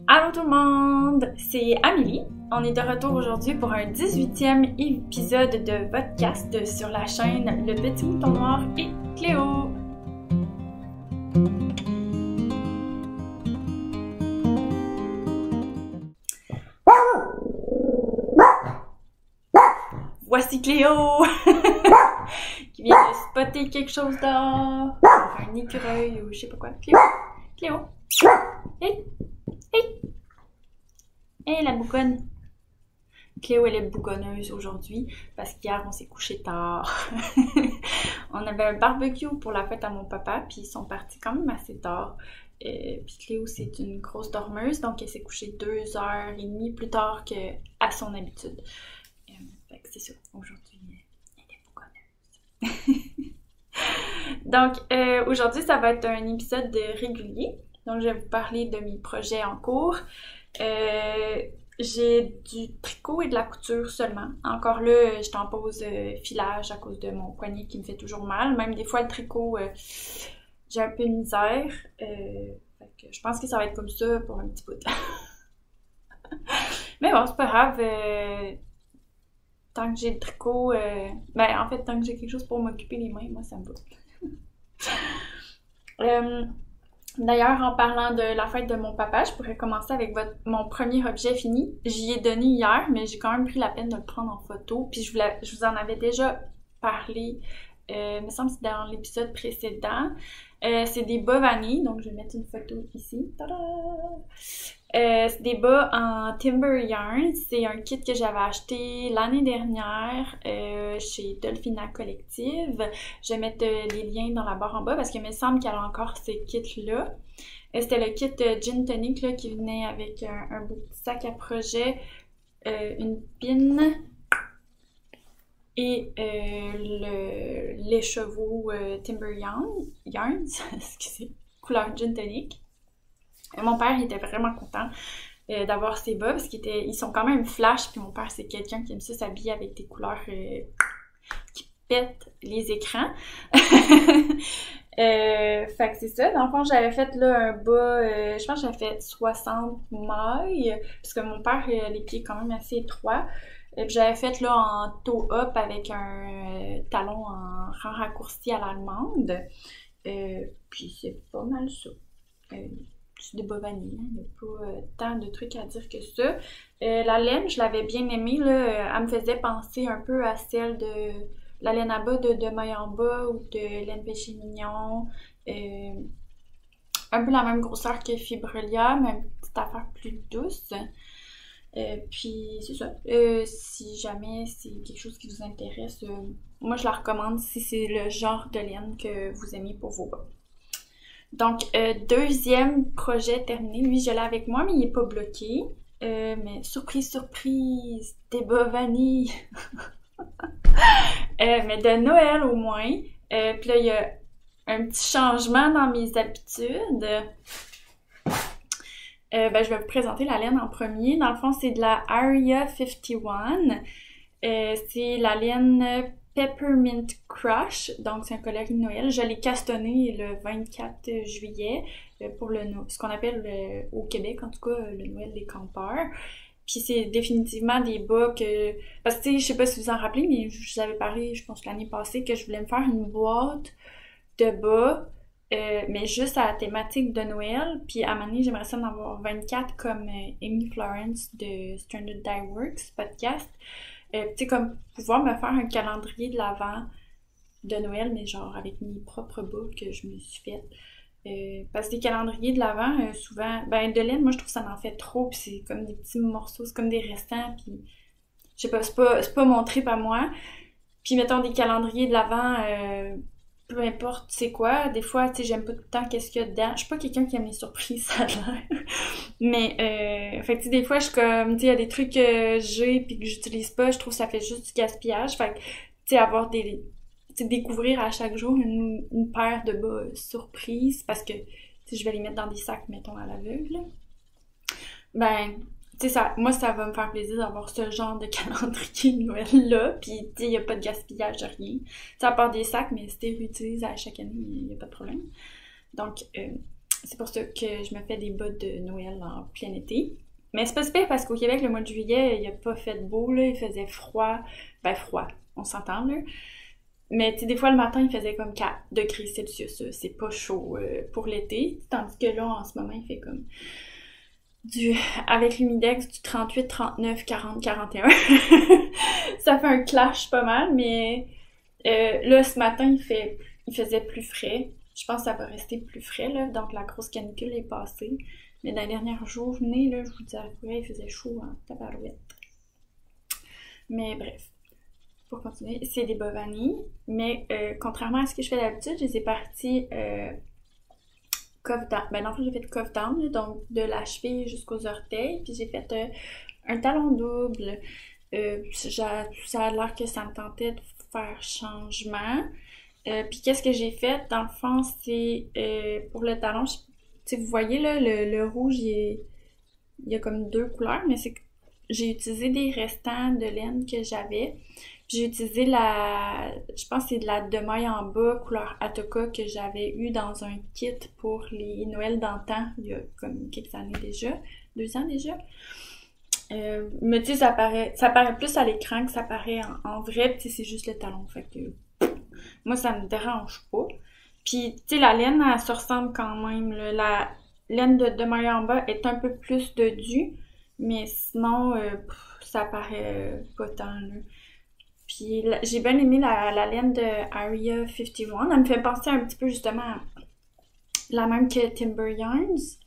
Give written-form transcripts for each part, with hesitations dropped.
Allô tout le monde, c'est Amélie. On est de retour aujourd'hui pour un 18e épisode de podcast sur la chaîne Le Petit Mouton Noir et Cléo. Voici Cléo qui vient de spotter quelque chose dehors. Un écureuil ou je sais pas quoi. Cléo. Hey! Hey la bouconne! Cléo, elle est bouconneuse aujourd'hui parce qu'hier on s'est couché tard. On avait un barbecue pour la fête à mon papa, puis ils sont partis quand même assez tard. Puis Cléo, c'est une grosse dormeuse, donc elle s'est couchée 2h30 plus tard qu'à son habitude. Fait que c'est ça, aujourd'hui, elle est bouconneuse. Donc, aujourd'hui, ça va être un épisode régulier. Donc, je vais vous parler de mes projets en cours. J'ai du tricot et de la couture seulement. Encore là, je t'en pose filage à cause de mon poignet qui me fait toujours mal. Même des fois, le tricot, j'ai un peu de misère. Fait que je pense que ça va être comme ça pour un petit bout. Mais bon, c'est pas grave. Tant que j'ai le tricot, en fait, tant que j'ai quelque chose pour m'occuper les mains, moi, ça me va. D'ailleurs, en parlant de la fête de mon papa, je pourrais commencer avec mon premier objet fini. J'y ai donné hier, mais j'ai quand même pris la peine de le prendre en photo. Puis je vous en avais déjà parlé, il me semble que c'est dans l'épisode précédent. C'est des bas vanille, donc je vais mettre une photo ici. Tada! C'est des bas en Timber Yarn. C'est un kit que j'avais acheté l'année dernière chez Dolphina Collective. Je vais mettre les liens dans la barre en bas parce qu'il me semble qu'il y a encore ces kits-là. C'était le kit Gin Tonic là, qui venait avec un beau petit sac à projet, une pin et l'écheveau Timber Yarns, excusez, couleur Gin Tonic. Mon père il était vraiment content d'avoir ces bas parce qu'ils sont quand même flash, puis mon père c'est quelqu'un qui aime ça s'habiller avec des couleurs qui pètent les écrans. Fait que c'est ça. Dans le fond, j'avais fait là un bas, je pense que j'avais fait 60 mailles, puisque mon père a les pieds quand même assez étroits. Puis j'avais fait là en toe up avec un talon en rang raccourci à l'allemande. Puis c'est pas mal ça. C'est des bas vanille, il n'y a pas tant de trucs à dire que ça. La laine, je l'avais bien aimée, là, elle me faisait penser un peu à celle de la laine à bas de Maille en bas ou de laine péché mignon. Un peu la même grosseur que Fibrelia, mais une petite affaire plus douce. Puis c'est ça. Si jamais c'est quelque chose qui vous intéresse, moi je la recommande si c'est le genre de laine que vous aimez pour vos bas. Donc, deuxième projet terminé. Lui, je l'ai avec moi, mais il n'est pas bloqué. Mais surprise, des bas vanille. Mais de Noël au moins. Puis là, il y a un petit changement dans mes habitudes. Je vais vous présenter la laine en premier. Dans le fond, c'est de la Aria 51. C'est la laine Peppermint Crush, donc c'est un coloris de Noël. Je l'ai castonné le 24 juillet pour ce qu'on appelle au Québec, en tout cas, le Noël des campeurs. Puis c'est définitivement des bas que... Parce que, tu sais, je sais pas si vous en rappelez, mais je vous avais parlé, je pense, l'année passée, que je voulais me faire une boîte de bas, mais juste à la thématique de Noël. Puis à un moment donné, j'aimerais ça en avoir 24 comme Amy Florence de Stranded Dye Works podcast. Tu sais, comme pouvoir me faire un calendrier de l'Avent de Noël, mais genre avec mes propres bas que je me suis fait. Parce que les calendriers de l'Avent, souvent, de laine, moi je trouve que ça m'en fait trop, puis c'est comme des petits morceaux, c'est comme des restants, puis je sais pas, c'est pas mon trip à moi. Puis mettons des calendriers de l'Avent, peu importe c'est quoi, des fois, tu sais, j'aime pas tout le temps qu'est-ce qu'il y a dedans. Je suis pas quelqu'un qui aime les surprises, ça a l'air. Mais, fait que tu sais, des fois, je suis comme, tu sais, il y a des trucs que j'ai pis que j'utilise pas, je trouve que ça fait juste du gaspillage. Fait que, tu sais, avoir découvrir à chaque jour une paire de bas surprises, parce que, tu sais, je vais les mettre dans des sacs, mettons, à l'aveugle. Tu sais, moi, ça va me faire plaisir d'avoir ce genre de calendrier de Noël-là, pis, tu sais, il n'y a pas de gaspillage, rien. Tu sais, à part des sacs, mais si tu les réutilises à chaque année, il n'y a pas de problème. Donc, c'est pour ça que je me fais des bottes de Noël en plein été. Mais c'est pas super parce qu'au Québec, le mois de juillet, il a pas fait beau, là, il faisait froid. Ben froid, on s'entend, là. Mais tu sais, des fois, le matin, il faisait comme 4 degrés Celsius. C'est pas chaud pour l'été. Tandis que là, en ce moment, il fait comme avec l'humidex, du 38, 39, 40, 41. Ça fait un clash pas mal, mais là, ce matin, il faisait plus frais. Je pense que ça va rester plus frais, là. Donc, la grosse canicule est passée. Mais dans les dernières journées, là, je vous dirais, il faisait chaud en tabarouette. Mais bref. Pour continuer, c'est des bas vanille, mais contrairement à ce que je fais d'habitude, je les ai partis cuff down. Ben non, j'ai fait cuff down, donc de la cheville jusqu'aux orteils, puis j'ai fait un talon double. Ça a l'air que ça me tentait de faire changement. Puis qu'est-ce que j'ai fait? Dans le fond, c'est pour le talon, vous voyez là, le rouge, il y a comme 2 couleurs, mais c'est que j'ai utilisé des restants de laine que j'avais. Puis j'ai utilisé je pense que c'est de la demaille en bas, couleur Atoka, que j'avais eu dans un kit pour les Noëls d'antan, il y a comme quelques années déjà, 2 ans déjà. Mais tu sais, ça paraît plus à l'écran que ça paraît en vrai, puis c'est juste le talon, fait que moi ça me dérange pas. Puis tu sais, la laine, elle se ressemble quand même, là. La laine de demaille en bas est un peu plus de du, mais sinon, ça paraît pas tant, là. Puis j'ai bien aimé la laine de Area 51. Elle me fait penser un petit peu justement à la même que Timber Yarns.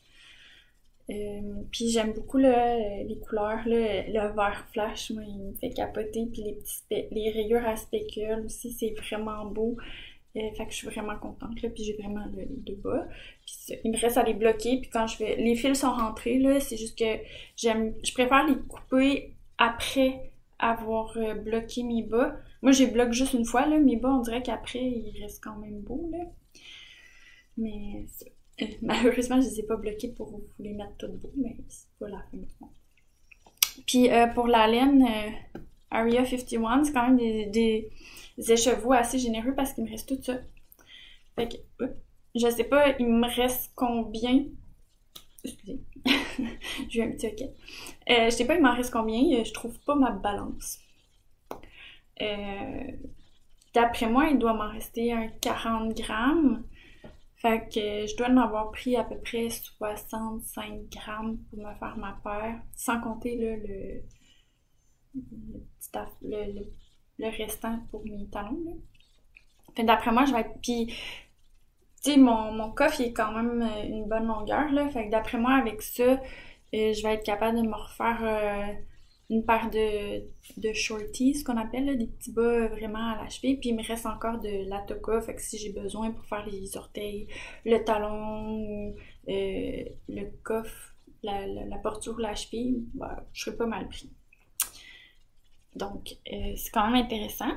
Puis j'aime beaucoup les couleurs. Le vert flash, moi, il me fait capoter. Puis les rayures à spécules aussi, c'est vraiment beau. Fait que je suis vraiment contente. Là, puis j'ai vraiment les 2 bas. Puis il me reste à les bloquer. Puis quand les fils sont rentrés, là, c'est juste que je préfère les couper après avoir bloqué mes bas. Moi, j'ai bloqué juste une fois, là. Mes bas, on dirait qu'après, ils restent quand même beaux, là. Mais malheureusement, je les ai pas bloqués pour vous les mettre toutes beaux, mais c'est pas la fin du monde. Puis pour la laine Area 51, c'est quand même des écheveaux assez généreux parce qu'il me reste tout ça. Fait que, je sais pas, il me reste combien. Excusez. J'ai eu un petit hoquet. Je sais pas, il m'en reste combien. Je trouve pas ma balance. D'après moi, il doit m'en rester un 40 grammes. Fait que je dois en avoir pris à peu près 65 grammes pour me faire ma paire. Sans compter là, le restant pour mes talons. Là. Fait d'après moi, je vais être... Puis, tu sais, mon coffre, il est quand même une bonne longueur, là. Fait que d'après moi, avec ça, je vais être capable de me refaire une paire de shorties, ce qu'on appelle, là, des petits bas vraiment à la cheville. Puis il me reste encore de la toca, fait que si j'ai besoin pour faire les orteils, le talon, le coffre, la porture de la cheville, bah, je serais pas mal pris. Donc, c'est quand même intéressant.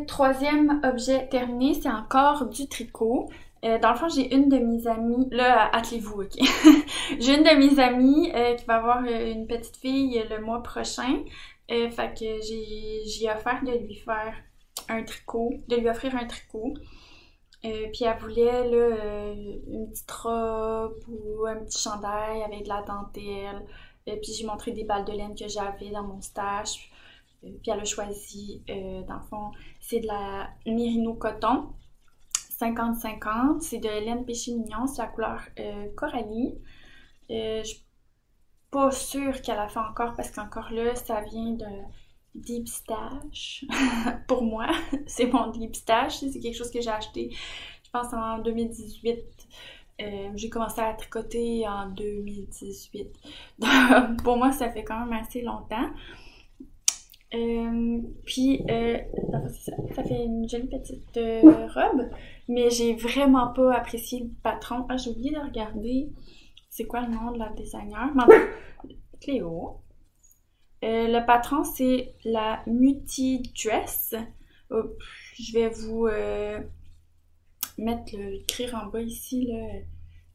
Troisième objet terminé, c'est encore du tricot. Dans le fond, j'ai une de mes amies, là, attelez-vous, ok? J'ai une de mes amies qui va avoir une petite fille le mois prochain. Fait que j'ai offert de lui faire un tricot, de lui offrir un tricot. Puis elle voulait, là, une petite robe ou un petit chandail avec de la dentelle. Puis j'ai montré des balles de laine que j'avais dans mon stash. Puis elle a choisi, dans le fond, c'est de la Merino coton. 50-50, c'est de laine péché mignon, c'est la couleur Coralie. Je suis pas sûre qu'elle a fait encore parce qu'encore là, ça vient d'un deep stash. Pour moi, c'est mon deep stash, c'est quelque chose que j'ai acheté, je pense en 2018. J'ai commencé à tricoter en 2018. Donc, pour moi, ça fait quand même assez longtemps. Puis, ça fait une jolie petite robe, mais j'ai vraiment pas apprécié le patron. Ah, j'ai oublié de regarder c'est quoi le nom de la designer. Cléo. Le patron, c'est la Muti Dress. Je vais vous écrire en bas ici, là,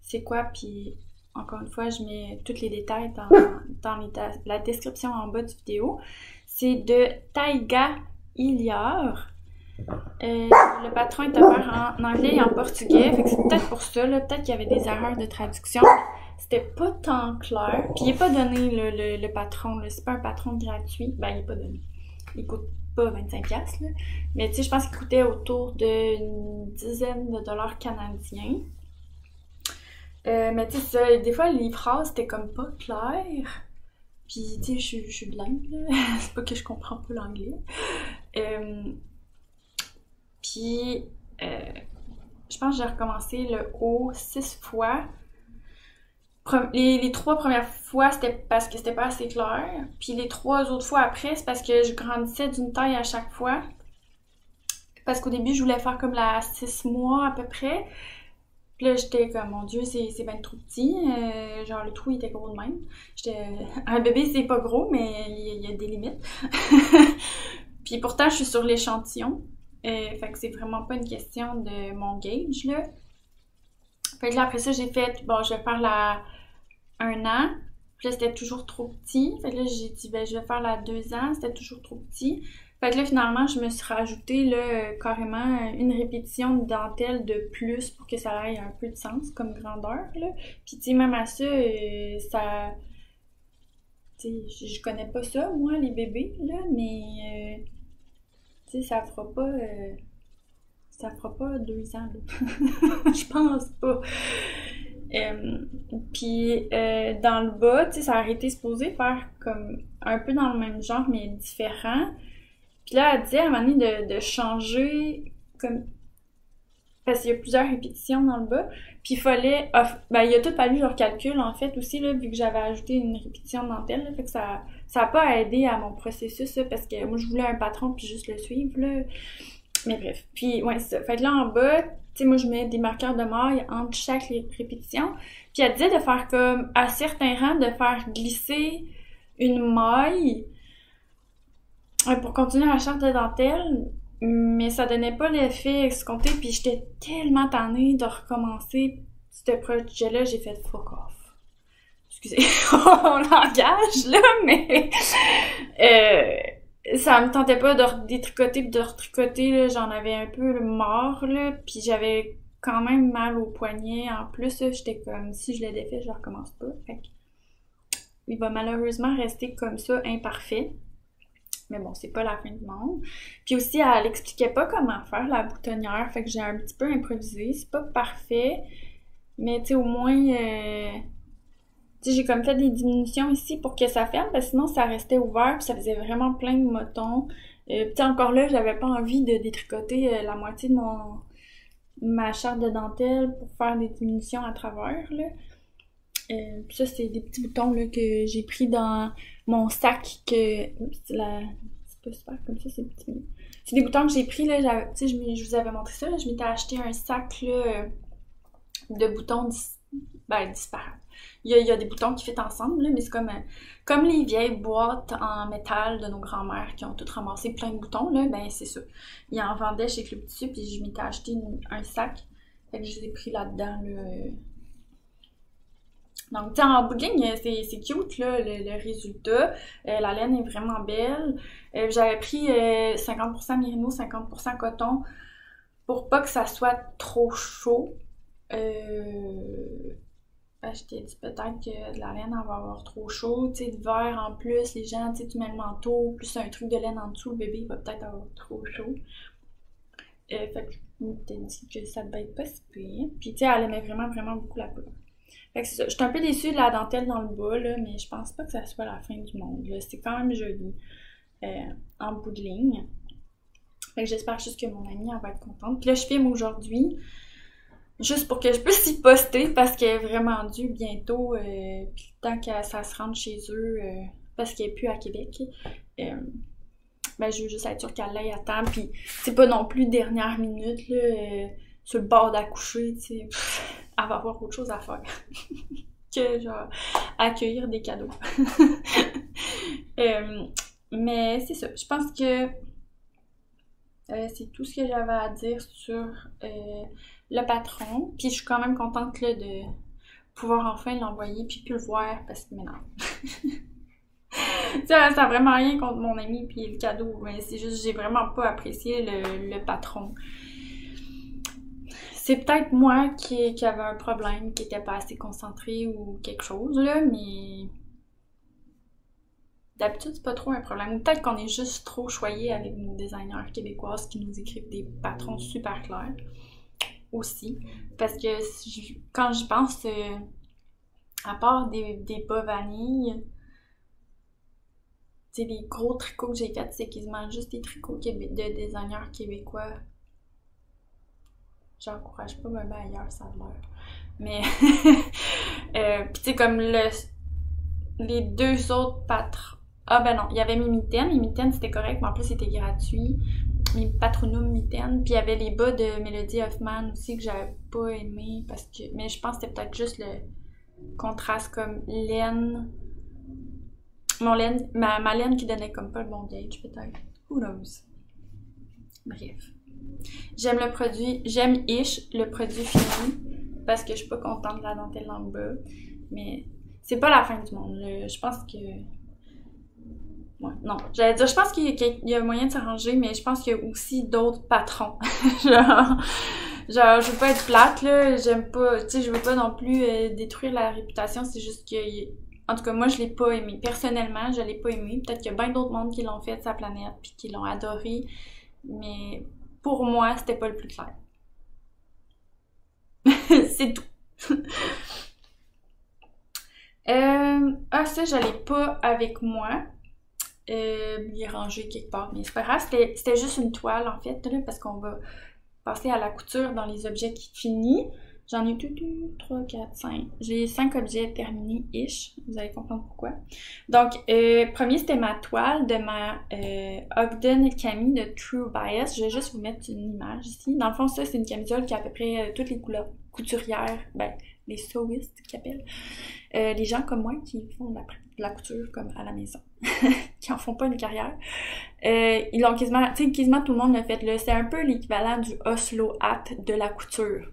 c'est quoi, puis encore une fois, je mets tous les détails dans la description en bas du vidéo. C'est de Taiga Iliar. Le patron est ouvert en anglais et en portugais, fait que c'est peut-être pour ça, là, peut-être qu'il y avait des erreurs de traduction. C'était pas tant clair. Puis il est pas donné le patron, là. C'est pas un patron gratuit. Ben, il est pas donné. Il coûte pas 25$, là. Mais tu sais, je pense qu'il coûtait autour d'une dizaine de dollars canadiens. Mais tu sais, des fois, les phrases, c'était comme pas clair. Puis tu sais, je suis bilingue, là. C'est pas que je comprends pas l'anglais. Puis, je pense que j'ai recommencé le haut 6 fois. Les 3 premières fois, c'était parce que c'était pas assez clair. Puis les 3 autres fois après, c'est parce que je grandissais d'une taille à chaque fois. Parce qu'au début, je voulais faire comme la 6 mois à peu près. Puis là, j'étais comme, mon Dieu, c'est bien trop petit. Genre, le trou, il était gros de même. Un bébé, c'est pas gros, mais il y a des limites. Puis pourtant, je suis sur l'échantillon. Fait que c'est vraiment pas une question de mon gauge, là. Fait que là, après ça, j'ai fait, bon, je vais faire la 1 an. Puis là, c'était toujours trop petit. Fait que là, j'ai dit, ben, je vais faire la 2 ans. C'était toujours trop petit. Fait que là, finalement, je me suis rajouté, là, carrément une répétition de dentelle de plus pour que ça ait un peu de sens comme grandeur, là. Puis, tu sais, même à ça, ça... Tu sais, je connais pas ça, moi, les bébés, là, mais... tu sais, ça fera pas... ça fera pas 2 ans, là. Je pense pas. Puis dans le bas, tu sais, ça aurait été supposé faire comme un peu dans le même genre, mais différent. Puis là, elle disait à un moment donné de changer comme... Parce qu'il y a plusieurs répétitions dans le bas. Puis il fallait... ben, il a tout fallu que je recalcule, en fait, aussi, là, vu que j'avais ajouté une répétition de dentelle. Là, fait que ça a pas aidé à mon processus, là, parce que moi, je voulais un patron puis juste le suivre, là. Mais bref. Puis, ouais, c'est ça. Fait que là, en bas, tu sais, moi, je mets des marqueurs de maille entre chaque répétition. Puis elle disait de faire comme, à certains rangs, de faire glisser une maille pour continuer la charte de dentelle. Mais ça donnait pas l'effet escompté. Puis j'étais tellement tannée de recommencer ce projet-là, j'ai fait fuck off. Excusez mon langage, là, mais... ça me tentait pas de détricoter pis de retricoter, là, j'en avais un peu marre, là, pis j'avais quand même mal au poignet. En plus, j'étais comme, si je l'ai défait, je le recommence pas. Fait que, il va malheureusement rester comme ça, imparfait. Mais bon, c'est pas la fin du monde. Puis aussi, elle expliquait pas comment faire la boutonnière, fait que j'ai un petit peu improvisé. C'est pas parfait, mais tu sais, au moins... tu sais, j'ai comme fait des diminutions ici pour que ça ferme, parce que sinon ça restait ouvert puis ça faisait vraiment plein de motons. Puis encore là, j'avais pas envie de détricoter la moitié de ma charte de dentelle pour faire des diminutions à travers, là. Puis ça, c'est des petits boutons là que j'ai pris dans mon sac que... Oups, c'est pas super comme ça, c'est petit. C'est des boutons que j'ai pris, là, tu sais, je vous avais montré ça, là, je m'étais acheté un sac, là, de boutons disparates. Il y a des boutons qui fit ensemble, là, mais c'est comme les vieilles boîtes en métal de nos grands-mères qui ont toutes ramassé plein de boutons, là, ben c'est ça. Ils en vendaient chez Club Tissu, puis je m'étais acheté un sac. Fait que je les ai pris là-dedans, là. Donc, tu sais, en bout de ligne, c'est cute, là, le résultat. La laine est vraiment belle. J'avais pris 50% mérino, 50% coton pour pas que ça soit trop chaud. Je t'ai dit peut-être que de la laine, elle va avoir trop chaud. Tu sais, l'hiver en plus, les gens, tu sais, tu mets le manteau, plus un truc de laine en dessous, le bébé va peut-être avoir trop chaud. Fait que je m'étais dit que ça devait être pas si pire. Puis, tu sais, elle aimait vraiment, vraiment beaucoup la couleur. Fait que c'est ça. J'étais un peu déçue de la dentelle dans le bas, là, mais je pense pas que ça soit la fin du monde, là. C'est quand même joli en bout de ligne. Fait que j'espère juste que mon amie, elle va être contente. Puis là, je filme aujourd'hui, juste pour que je puisse y poster, parce qu'elle est vraiment due bientôt, puis tant que ça se rende chez eux, parce qu'elle est plus à Québec. Ben, je veux juste être sûre qu'elle l'aille à temps, puis c'est pas non plus dernière minute, là, sur le bord d'accoucher, tu sais, elle va avoir autre chose à faire que, genre, accueillir des cadeaux. Mais c'est ça, je pense que c'est tout ce que j'avais à dire sur le patron, puis je suis quand même contente, là, de pouvoir enfin l'envoyer, puis plus le voir, parce que maintenant... Ça a vraiment rien contre mon ami puis le cadeau, mais c'est juste j'ai vraiment pas apprécié le patron. C'est peut-être moi qui avait un problème, qui était pas assez concentré ou quelque chose, là, mais d'habitude, c'est pas trop un problème. Ou peut-être qu'on est juste trop choyé avec nos designers québécoises qui nous écrivent des patrons super clairs aussi. Parce que quand j'y pense, à part des bas vanille, tu sais, les gros tricots que j'ai faits, c'est quasiment juste des tricots de designers québécois. J'encourage pas même ailleurs, ça a l'air. Mais, pis tu sais, comme les deux autres patrons. Ah ben non, il y avait mes mitaines. Les mitaines, c'était correct, mais en plus, c'était gratuit. Mes patronum mitaines. Puis il y avait les bas de Melody Hoffman aussi que j'avais pas aimé parce que. Mais je pense que c'était peut-être juste le contraste comme laine. Ma laine qui donnait comme pas le bon gauge, peut-être. Who knows? Bref. J'aime le produit fini parce que je suis pas contente de la dentelle en bas. Mais c'est pas la fin du monde. Je pense que. Ouais, non, j'allais dire, je pense qu'il y a moyen de s'arranger, mais je pense qu'il y a aussi d'autres patrons. genre, je veux pas être plate, là, j'aime pas, tu sais, je veux pas non plus détruire la réputation, c'est juste que, en tout cas, moi, je l'ai pas aimé. Personnellement, je l'ai pas aimé. Peut-être qu'il y a bien d'autres mondes qui l'ont fait de sa planète, puis qui l'ont adoré, mais pour moi, c'était pas le plus clair. C'est tout. Ça, je l'ai pas avec moi. Il est rangé quelque part, mais c'est pas grave, c'était juste une toile en fait, là, parce qu'on va passer à la couture dans les objets qui finissent. J'en ai 2, 3, 4, 5. J'ai 5 objets terminés-ish, vous allez comprendre pourquoi. Donc, premier, c'était ma toile de ma Ogden Cami de True Bias. Je vais juste vous mettre une image ici. Dans le fond, ça, c'est une camisole qui a à peu près toutes les couleurs couturières, ben, les sewistes qu'ils appellent. Les gens comme moi qui font de la couture comme à la maison, qui en font pas une carrière. Ils l'ont quasiment, tu sais, quasiment tout le monde l'a fait là. C'est un peu l'équivalent du Oslo Hat de la couture.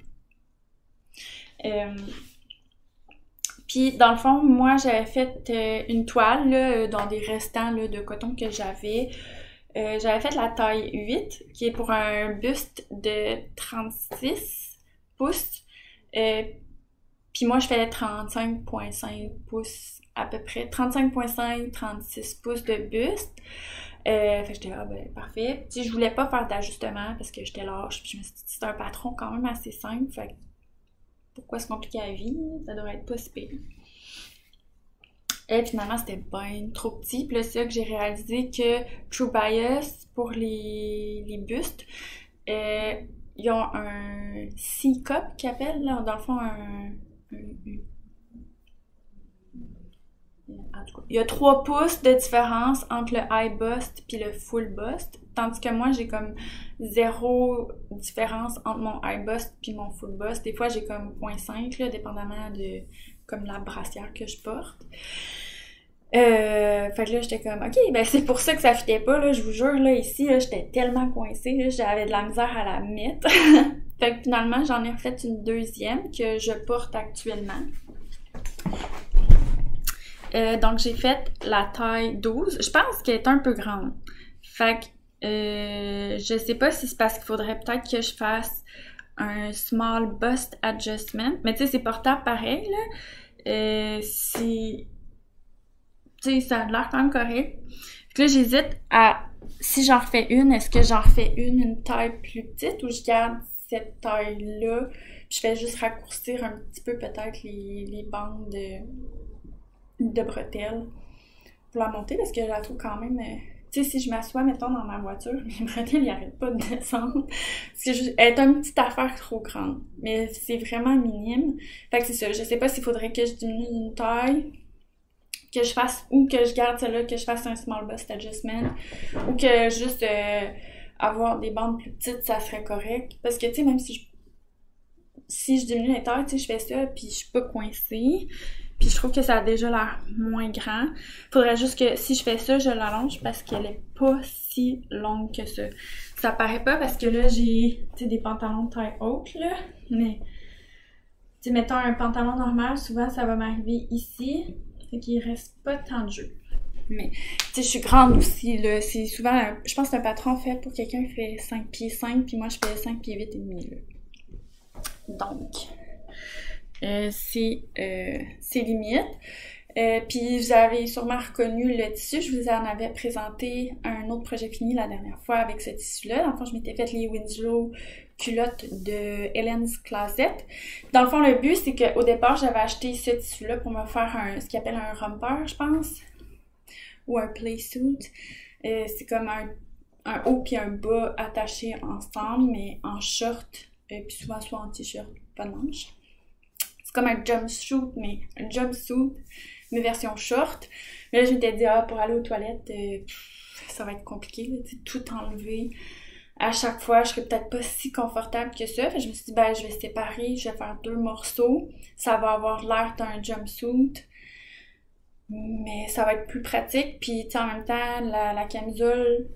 Puis dans le fond, moi j'avais fait une toile là, dans des restants là, de coton que j'avais. J'avais fait la taille 8, qui est pour un buste de 36 pouces. Puis moi, je fais 35,5 pouces à peu près. 35,5, 36 pouces de buste. Fait que j'étais là, ben parfait. Tu sais, je voulais pas faire d'ajustement parce que j'étais lâche. Puis je me suis dit, c'est un patron quand même assez simple. Fait que pourquoi se compliquer la vie? Ça devrait être pas si pire. Et finalement, c'était bien trop petit. Puis là, c'est là que j'ai réalisé que True Bias, pour les bustes, ils ont un C-cup qu'ils appellent, là, dans le fond, en tout cas, il y a 3 pouces de différence entre le high bust puis le full bust, tandis que moi, j'ai comme 0 différence entre mon high bust puis mon full bust. Des fois, j'ai comme 0,5, là, dépendamment de comme la brassière que je porte. Fait que là, j'étais comme, ok, ben c'est pour ça que ça fitait pas, là, je vous jure, là, ici, là, j'étais tellement coincée, là, j'avais de la misère à la mettre. Fait que finalement, j'en ai refait une deuxième que je porte actuellement. Donc, j'ai fait la taille 12. Je pense qu'elle est un peu grande. Fait que, je sais pas si c'est parce qu'il faudrait peut-être que je fasse un small bust adjustment. Mais tu sais, c'est portable pareil, là. Si... Tu sais, ça a l'air quand même correct. Fait que là, j'hésite à... Si j'en refais une, est-ce que j'en refais une taille plus petite ou je garde cette taille-là, puis je fais juste raccourcir un petit peu peut-être les bandes de bretelles pour la monter, parce que je la trouve quand même... tu sais, si je m'assois, mettons, dans ma voiture, mes bretelles, ils arrêtent pas de descendre. Parce que elle est une petite affaire trop grande. Mais c'est vraiment minime. Fait que c'est ça. Je sais pas s'il faudrait que je diminue d'une taille, que je fasse, ou que je garde celle-là, que je fasse un small bust adjustment, ou que juste avoir des bandes plus petites, ça serait correct. Parce que, tu sais, même si je diminue les tailles, tu sais, je fais ça, puis je suis pas coincée. Puis je trouve que ça a déjà l'air moins grand. Faudrait juste que si je fais ça, je l'allonge parce qu'elle est pas si longue que ça. Ça paraît pas parce que là, j'ai, tu sais, des pantalons de taille haute, là. Mais, tu sais, mettons un pantalon normal, souvent ça va m'arriver ici. Fait qu'il reste pas tant de jeu. Mais, tu sais, je suis grande aussi, là. C'est souvent, je pense que c'est un patron fait pour quelqu'un qui fait 5 pieds 5, puis moi, je fais 5 pieds 8 et demi, là. Donc, c'est limite. Puis vous avez sûrement reconnu le tissu, je vous en avais présenté un autre projet fini la dernière fois avec ce tissu-là. Dans le fond, je m'étais fait les Winslow culottes de Helen's Closet. Dans le fond, le but, c'est qu'au départ, j'avais acheté ce tissu-là pour me faire ce qu'ils appelle un romper, je pense, ou un playsuit. C'est comme un haut puis un bas attachés ensemble, mais en short, puis souvent soit en t-shirt, pas de manche. C'est comme un jumpsuit, mais version short. Mais là, je m'étais dit, pour aller aux toilettes, ça va être compliqué, là, tout enlever. À chaque fois, je serais peut-être pas si confortable que ça. Fait que je me suis dit, je vais séparer, je vais faire 2 morceaux. Ça va avoir l'air d'un jumpsuit, mais ça va être plus pratique. Puis, en même temps, la camisole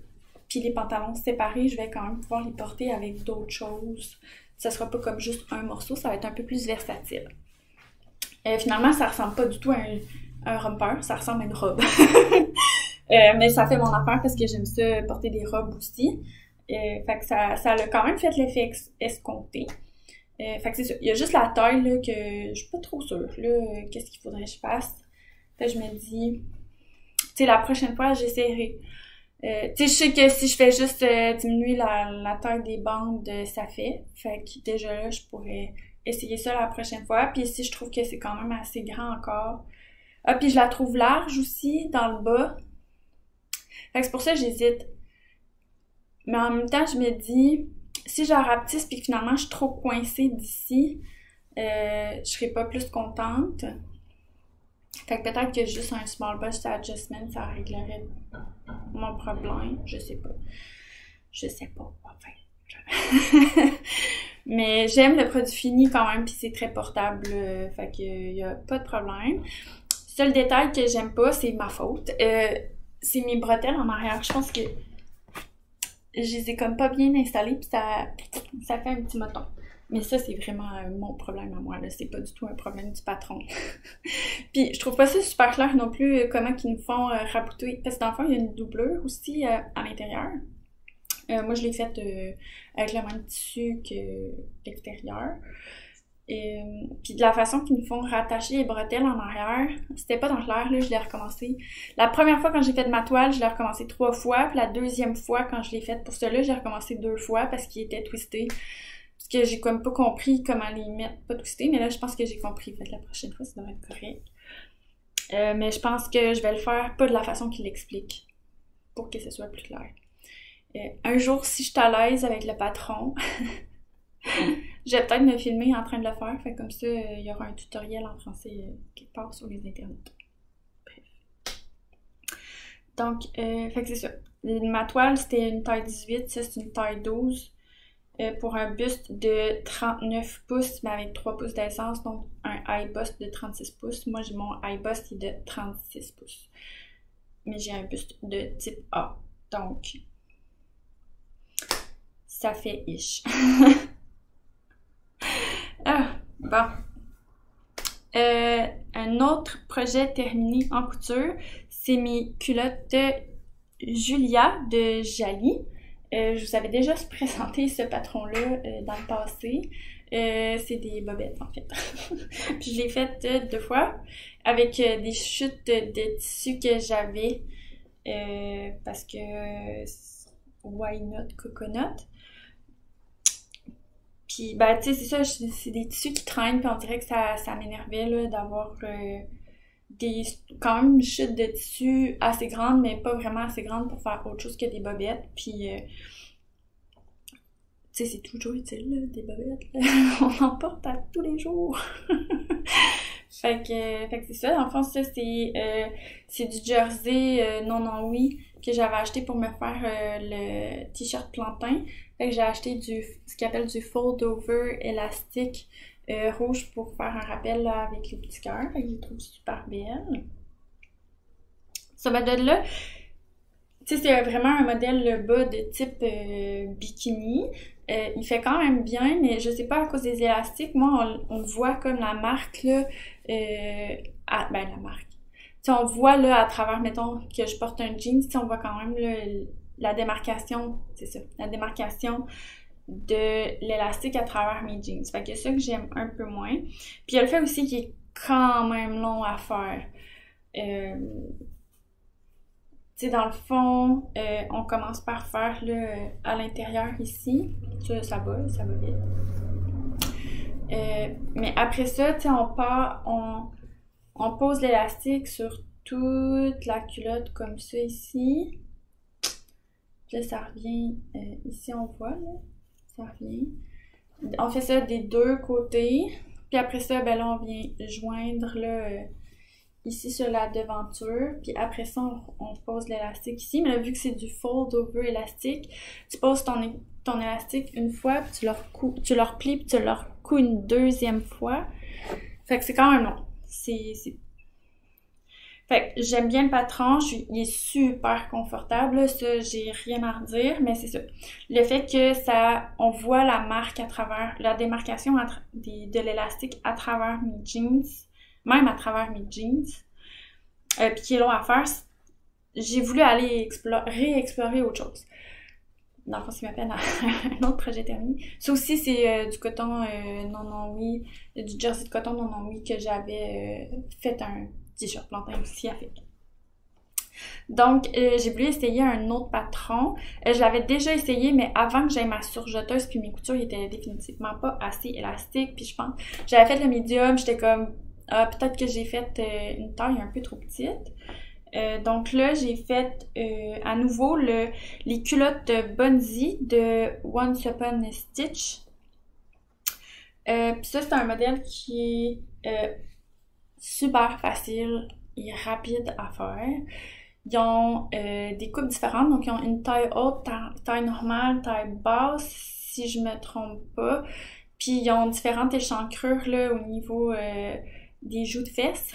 puis les pantalons séparés, je vais quand même pouvoir les porter avec d'autres choses. Ça sera pas comme juste un morceau, ça va être un peu plus versatile. Finalement, ça ressemble pas du tout à un romper, ça ressemble à une robe. Mais ça fait mon affaire parce que j'aime ça porter des robes aussi. Fait que ça a quand même fait l'effet escompté. Fait que c'est ça. Il y a juste la taille là, que je suis pas trop sûre. Là, qu'est-ce qu'il faudrait que je fasse? Fait que je me dis, tu sais, la prochaine fois, j'essaierai. Tu sais, je sais que si je fais juste diminuer la taille des bandes, ça fait. Fait que déjà là, je pourrais essayer ça la prochaine fois. Puis si je trouve que c'est quand même assez grand encore. Ah, puis je la trouve large aussi, dans le bas. Fait que c'est pour ça que j'hésite. Mais en même temps, je me dis, si je la rapetisse puis que finalement je suis trop coincée d'ici, je serais pas plus contente. Fait que peut-être que juste un small bust adjustment, ça réglerait mon problème. Je sais pas. Enfin. Mais j'aime le produit fini quand même, puis c'est très portable. Fait que y a pas de problème. Seul détail que j'aime pas, c'est ma faute. C'est mes bretelles en arrière. Je pense que je les ai comme pas bien installées, puis ça fait un petit moton. Mais ça, c'est vraiment mon problème à moi, là. C'est pas du tout un problème du patron. Puis je trouve pas ça super clair non plus, comment qu'ils nous font rabouter. Parce que dans le fond, il y a une doublure aussi à l'intérieur. Moi, je l'ai faite avec le même tissu que l'extérieur. Puis de la façon qu'ils nous font rattacher les bretelles en arrière, c'était pas dans clair, là, je l'ai recommencé. La première fois quand j'ai fait ma toile, je l'ai recommencé 3 fois, puis la deuxième fois quand je l'ai faite pour cela, j'ai recommencé 2 fois parce qu'il était twisté. Parce que j'ai comme pas compris comment les mettre, pas twisté, mais là je pense que j'ai compris. Fait que la prochaine fois, ça devrait être correct. Mais je pense que je vais le faire pas de la façon qu'il l'explique, pour que ce soit plus clair. Un jour, si je suis à l'aise avec le patron, je vais peut-être me filmer en train de le faire, fait comme ça, il y aura un tutoriel en français quelque part sur les internets. Bref. Donc, fait que c'est ça. Ma toile, c'était une taille 18, ça c'est une taille 12, pour un buste de 39 pouces, mais avec 3 pouces d'essence, donc un high bust de 36 pouces. Moi, j'ai mon high bust qui est de 36 pouces. Mais j'ai un buste de type A, donc ça fait ish. Ah, bon. Un autre projet terminé en couture, c'est mes culottes Julia de Jali. Je vous avais déjà présenté ce patron-là dans le passé. C'est des bobettes, en fait. Puis je l'ai fait 2 fois avec des chutes de tissu que j'avais parce que why not coconut? Puis, tu sais, c'est ça, c'est des tissus qui traînent, puis on dirait que ça m'énervait, là, d'avoir quand même une chute de tissu assez grande, mais pas vraiment assez grande pour faire autre chose que des bobettes. Puis, tu sais, c'est toujours utile, là, des bobettes, là. On en porte à tous les jours. Fait que c'est ça, dans le fond, ça, c'est du jersey non oui que j'avais acheté pour me faire le t-shirt plantain. Fait que j'ai acheté ce qu'on appelle du fold-over élastique rouge pour faire un rappel là, avec les petits cœurs. Fait que je les trouve super belle. Ça va de là. Tu sais, c'est vraiment un modèle le bas de type bikini. Il fait quand même bien, mais je sais pas à cause des élastiques. Moi, on voit comme la marque, là. La marque. sais, on voit là à travers, mettons, que je porte un jean, tu sais, on voit quand même là, la démarcation, c'est ça, la démarcation de l'élastique à travers mes jeans. Fait que c'est ça que j'aime un peu moins. Puis il y a le fait aussi qu'il est quand même long à faire. Tu sais, dans le fond, on commence par faire là, à l'intérieur ici. Ça va vite. Mais après ça, tu sais, on pose l'élastique sur toute la culotte comme ça ici. Puis là, ça revient, ici on voit, là, ça revient. On fait ça des deux côtés. Puis après ça, ben là, on vient joindre, là, ici sur la devanture. Puis après ça, on pose l'élastique ici. Mais là, vu que c'est du fold-over élastique, tu poses ton élastique une fois, puis tu le replies, puis tu le recouds une deuxième fois. Fait que c'est quand même long. Fait que j'aime bien le patron, il est super confortable, là, ça, j'ai rien à redire, mais c'est ça. Le fait que on voit la marque à travers, la démarcation de l'élastique à travers mes jeans, même à travers mes jeans, puis qui est long à faire, j'ai voulu aller réexplorer autre chose. Dans le fond, ça m'appelle un autre projet terminé. Ça aussi, c'est du coton non-oui, du jersey de coton non-oui que j'avais fait un t-shirt plantain aussi avec. Donc, j'ai voulu essayer un autre patron. Je l'avais déjà essayé, mais avant que j'aie ma surjeteuse, puis mes coutures étaient définitivement pas assez élastiques, puis je pense, j'avais fait le medium, j'étais comme, peut-être que j'ai fait une taille un peu trop petite. Donc là, j'ai fait à nouveau les culottes Bonzi de Once Upon a Stitch. Puis ça, c'est un modèle qui est super facile et rapide à faire. Ils ont des coupes différentes, donc ils ont une taille haute, taille normale, taille basse, si je me trompe pas. Puis ils ont différentes échancrures là, au niveau des joues de fesses.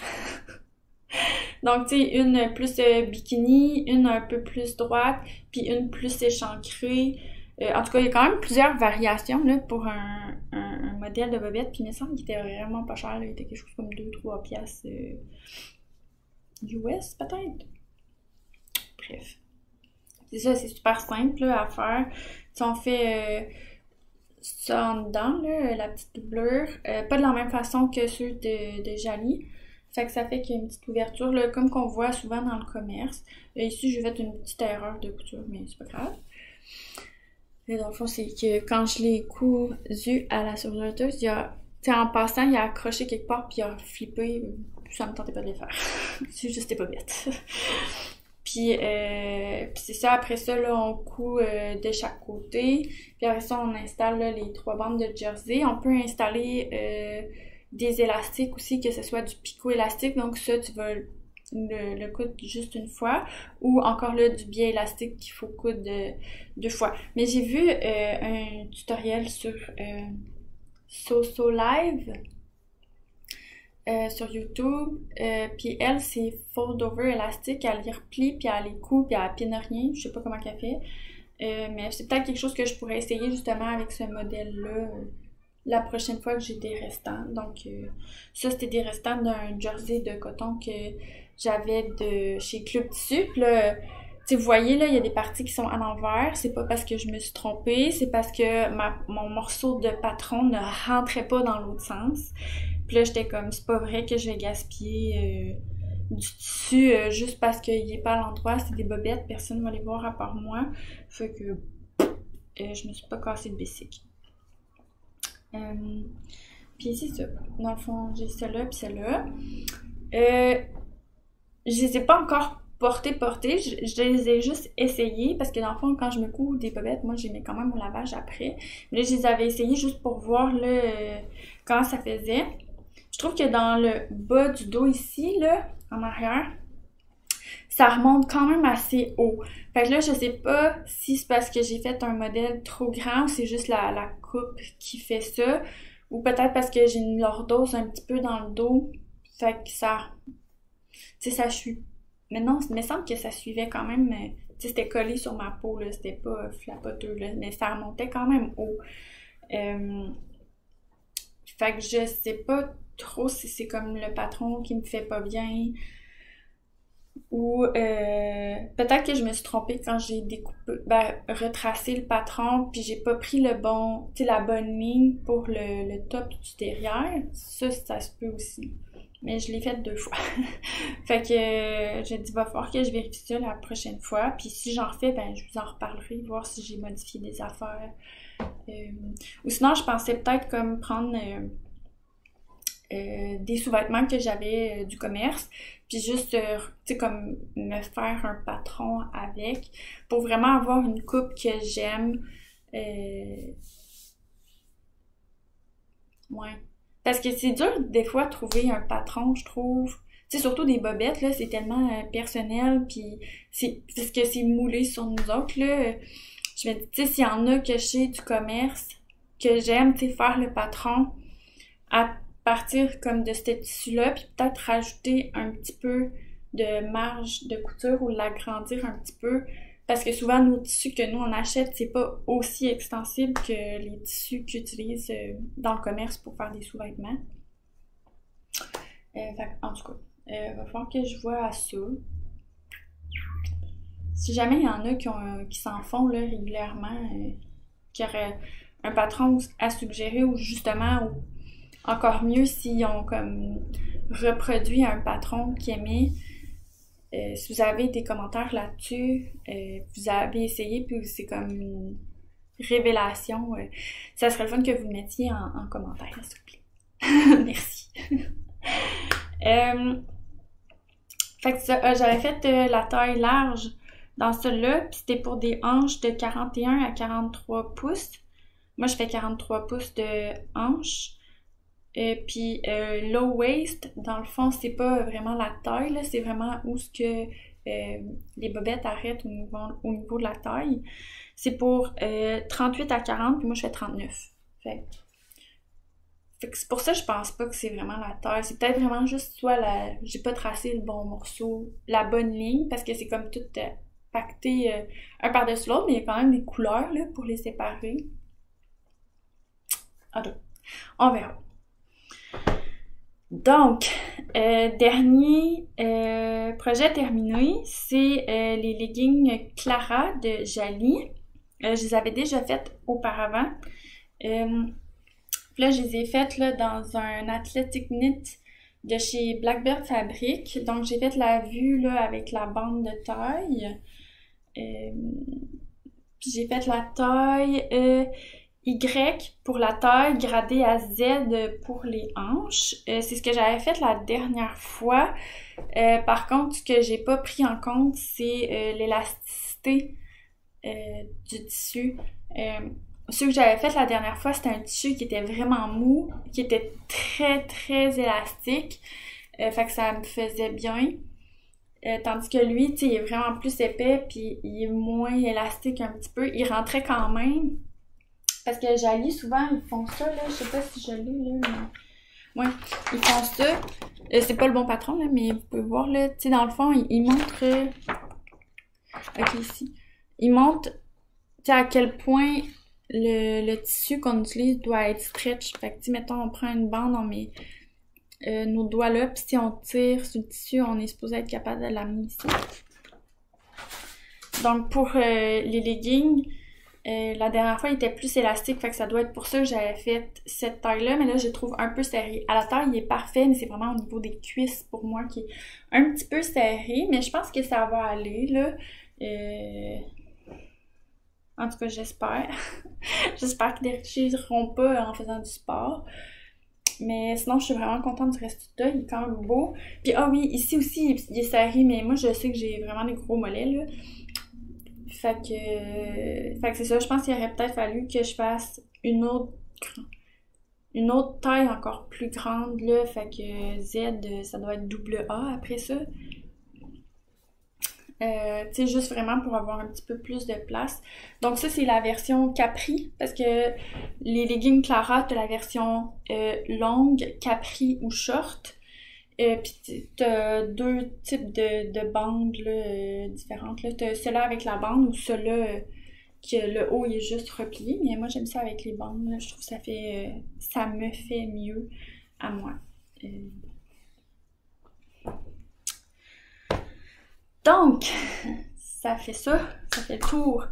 Donc, tu sais, une plus bikini, une un peu plus droite, puis une plus échancrée. En tout cas, il y a quand même plusieurs variations là, pour un modèle de bobette, puis il me semble qu'il était vraiment pas cher, là. Il était quelque chose comme 2-3 piastres US, peut-être. Bref. C'est ça, c'est super simple là, à faire. Si on fait ça en dedans, là, la petite doublure, pas de la même façon que ceux de Jali. Fait que ça fait qu'il y a une petite ouverture, là, comme qu'on voit souvent dans le commerce. Ici, j'ai fait une petite erreur de couture, mais c'est pas grave. Et dans le fond, c'est que quand je l'ai cousu à la surjeteuse, en passant, il a accroché quelque part, puis il a flippé. Ça me tentait pas de les faire. C'est juste pas bête. Puis c'est ça, après ça, là, on coud de chaque côté. Puis après ça, on installe là, les 3 bandes de jersey. On peut installer des élastiques aussi, que ce soit du picot élastique, donc ça tu vas le coudre juste une fois, ou encore là du biais élastique qu'il faut coudre 2 fois. Mais j'ai vu un tutoriel sur SoSoLive sur YouTube, puis elle c'est fold over élastique, elle les replie, puis elle les coud, puis elle pine rien, je sais pas comment qu'elle fait, mais c'est peut-être quelque chose que je pourrais essayer justement avec ce modèle-là la prochaine fois que j'ai des restants. Donc, ça, c'était des restants d'un jersey de coton que j'avais de chez Club Tissu. Puis là, tu sais, vous voyez, là, il y a des parties qui sont à l'envers. C'est pas parce que je me suis trompée, c'est parce que mon morceau de patron ne rentrait pas dans l'autre sens. Puis là, j'étais comme, c'est pas vrai que je vais gaspiller du tissu juste parce qu'il est pas à l'endroit. C'est des bobettes, personne va les voir à part moi. Fait que je me suis pas cassé de bicycle. Puis c'est ça. Dans le fond, j'ai celle-là puis celle-là. Je les ai pas encore portées. Je les ai juste essayées parce que dans le fond, quand je me couds des bobettes, moi j'ai mis quand même au lavage après. Mais là, je les avais essayées juste pour voir là, comment ça faisait. Je trouve que dans le bas du dos ici, là, en arrière, ça remonte quand même assez haut. Fait que là, je sais pas si c'est parce que j'ai fait un modèle trop grand ou c'est juste la coupe qui fait ça. Ou peut-être parce que j'ai une lordose un petit peu dans le dos. Fait que ça... Tu sais, ça suit... Mais non, il me semble que ça suivait quand même... Tu sais, c'était collé sur ma peau, là. C'était pas flapoteux, là. Mais ça remontait quand même haut. Fait que je sais pas trop si c'est comme le patron qui me fait pas bien... Ou peut-être que je me suis trompée quand j'ai découpé, retracé le patron, puis j'ai pas pris le bon, tu sais, la bonne ligne pour le top du derrière. Ça se peut aussi. Mais je l'ai fait 2 fois. Fait que j'ai dit, va falloir que je vérifie ça la prochaine fois. Puis si j'en refais, ben je vous en reparlerai, voir si j'ai modifié des affaires. Ou sinon, je pensais peut-être comme prendre des sous-vêtements que j'avais du commerce, puis juste, tu sais, comme me faire un patron avec, pour vraiment avoir une coupe que j'aime. Ouais. Parce que c'est dur, des fois, de trouver un patron, je trouve. Tu sais, surtout des bobettes, là, c'est tellement personnel, puis c'est parce que c'est moulé sur nous autres, là. Je me dis, tu sais, s'il y en a que je sais du commerce, que j'aime, tu sais, faire le patron, à partir comme de ce tissu-là, puis peut-être rajouter un petit peu de marge de couture ou l'agrandir un petit peu. Parce que souvent, nos tissus que nous, on achète, c'est pas aussi extensible que les tissus qu'ils utilisent dans le commerce pour faire des sous-vêtements. En tout cas, va falloir que je vois à ça. Si jamais il y en a qui s'en font là, régulièrement, qui auraient un patron à suggérer ou justement, ou encore mieux s'ils ont comme reproduit un patron qu'ils aimaient. Si vous avez des commentaires là-dessus, vous avez essayé puis c'est comme une révélation, ça serait le fun que vous le mettiez en commentaire, s'il vous plaît. Merci. Fait que j'avais fait la taille large dans celui-là, puis c'était pour des hanches de 41 à 43 pouces. Moi, je fais 43 pouces de hanches. Puis low waist, dans le fond, c'est pas vraiment la taille, là, c'est vraiment où ce que les bobettes arrêtent au niveau de la taille. C'est pour 38 à 40, puis moi je fais 39. Fait que c'est pour ça que je pense pas que c'est vraiment la taille. C'est peut-être vraiment juste soit j'ai pas tracé le bon morceau, la bonne ligne, parce que c'est comme tout pacté un par-dessus l'autre, mais il y a quand même des couleurs là, pour les séparer. On verra. Donc, dernier projet terminé, c'est les leggings Clara de Jali. Je les avais déjà faites auparavant. Là, je les ai faites là, dans un Athletic Knit de chez Blackbird Fabric. Donc, j'ai fait la vue là, avec la bande de taille. Puis j'ai fait la taille Y pour la taille, gradée à Z pour les hanches. C'est ce que j'avais fait la dernière fois. Par contre, ce que j'ai pas pris en compte, c'est l'élasticité du tissu. Ce que j'avais fait la dernière fois, c'était un tissu qui était vraiment mou, qui était très très élastique. Fait que ça me faisait bien. Tandis que lui, tu sais, il est vraiment plus épais, puis il est moins élastique un petit peu. Il rentrait quand même. Parce que Jali, souvent, ils font ça, là. Je sais pas si je l'ai, là, mais... Ouais, ils font ça. C'est pas le bon patron, là, mais vous pouvez voir, là. Tu sais, dans le fond, il montre... Ok, ici. Il montre, tu sais, à quel point le tissu qu'on utilise doit être stretch. Fait que, tu sais, mettons, on prend une bande, on met nos doigts là, puis si on tire sur le tissu, on est supposé être capable de l'amener ici. Donc, pour les leggings... la dernière fois, il était plus élastique, fait que ça doit être pour ça que j'avais fait cette taille-là, mais là, je le trouve un peu serré. À la taille, il est parfait, mais c'est vraiment au niveau des cuisses, pour moi, qui est un petit peu serré, mais je pense que ça va aller, là. En tout cas, j'espère. J'espère qu'ils ne déchireront pas en faisant du sport. Mais sinon, je suis vraiment contente du résultat, il est quand même beau. Puis, ah oui, ici aussi, il est serré, mais moi, je sais que j'ai vraiment des gros mollets, là. Fait que c'est ça, je pense qu'il aurait peut-être fallu que je fasse une autre taille encore plus grande, là. Fait que Z, ça doit être double A après ça. Tu sais, juste vraiment pour avoir un petit peu plus de place. Donc ça, c'est la version Capri, parce que les leggings Clara, t'as la version longue, Capri ou short. Puis t'as 2 types de bandes là, différentes. Là. T'as celle-là avec la bande ou celle-là que le haut il est juste replié. Mais moi j'aime ça avec les bandes. Là. Je trouve que ça me fait mieux à moi. Donc, ça fait le tour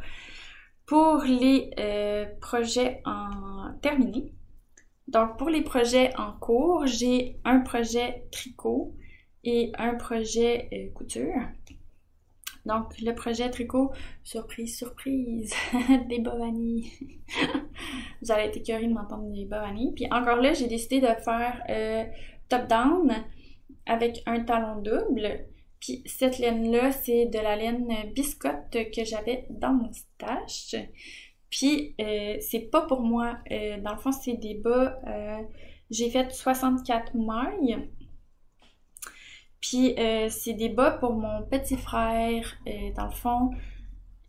pour les projets en terminé. Donc, pour les projets en cours, j'ai un projet tricot et un projet couture. Donc, le projet tricot, surprise, surprise, des bas vanille. Vous allez être écœurés de m'entendre des bas vanille. Puis encore là, j'ai décidé de faire top-down avec un talon double. Puis cette laine-là, c'est de la laine biscotte que j'avais dans mon stash. Puis c'est pas pour moi. Dans le fond, c'est des bas. J'ai fait 64 mailles. Puis c'est des bas pour mon petit frère. Dans le fond,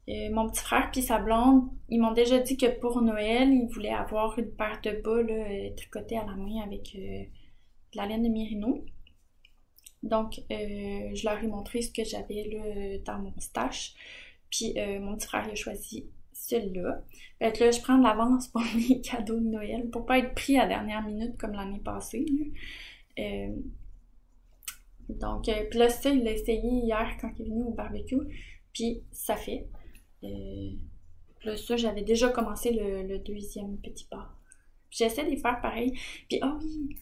mon petit frère puis sa blonde, ils m'ont déjà dit que pour Noël, ils voulaient avoir une paire de bas là, tricotée à la main avec de la laine de Merino. Donc, je leur ai montré ce que j'avais là dans mon stash. Puis mon petit frère il a choisi celui-là. Fait que là, je prends de l'avance pour mes cadeaux de Noël pour pas être pris à la dernière minute comme l'année passée. Donc, puis là, ça, il l'a essayé hier quand il est venu au barbecue. Puis ça fait. Là, ça, j'avais déjà commencé le deuxième petit pas. J'essaie de les faire pareil. Puis, oh oui!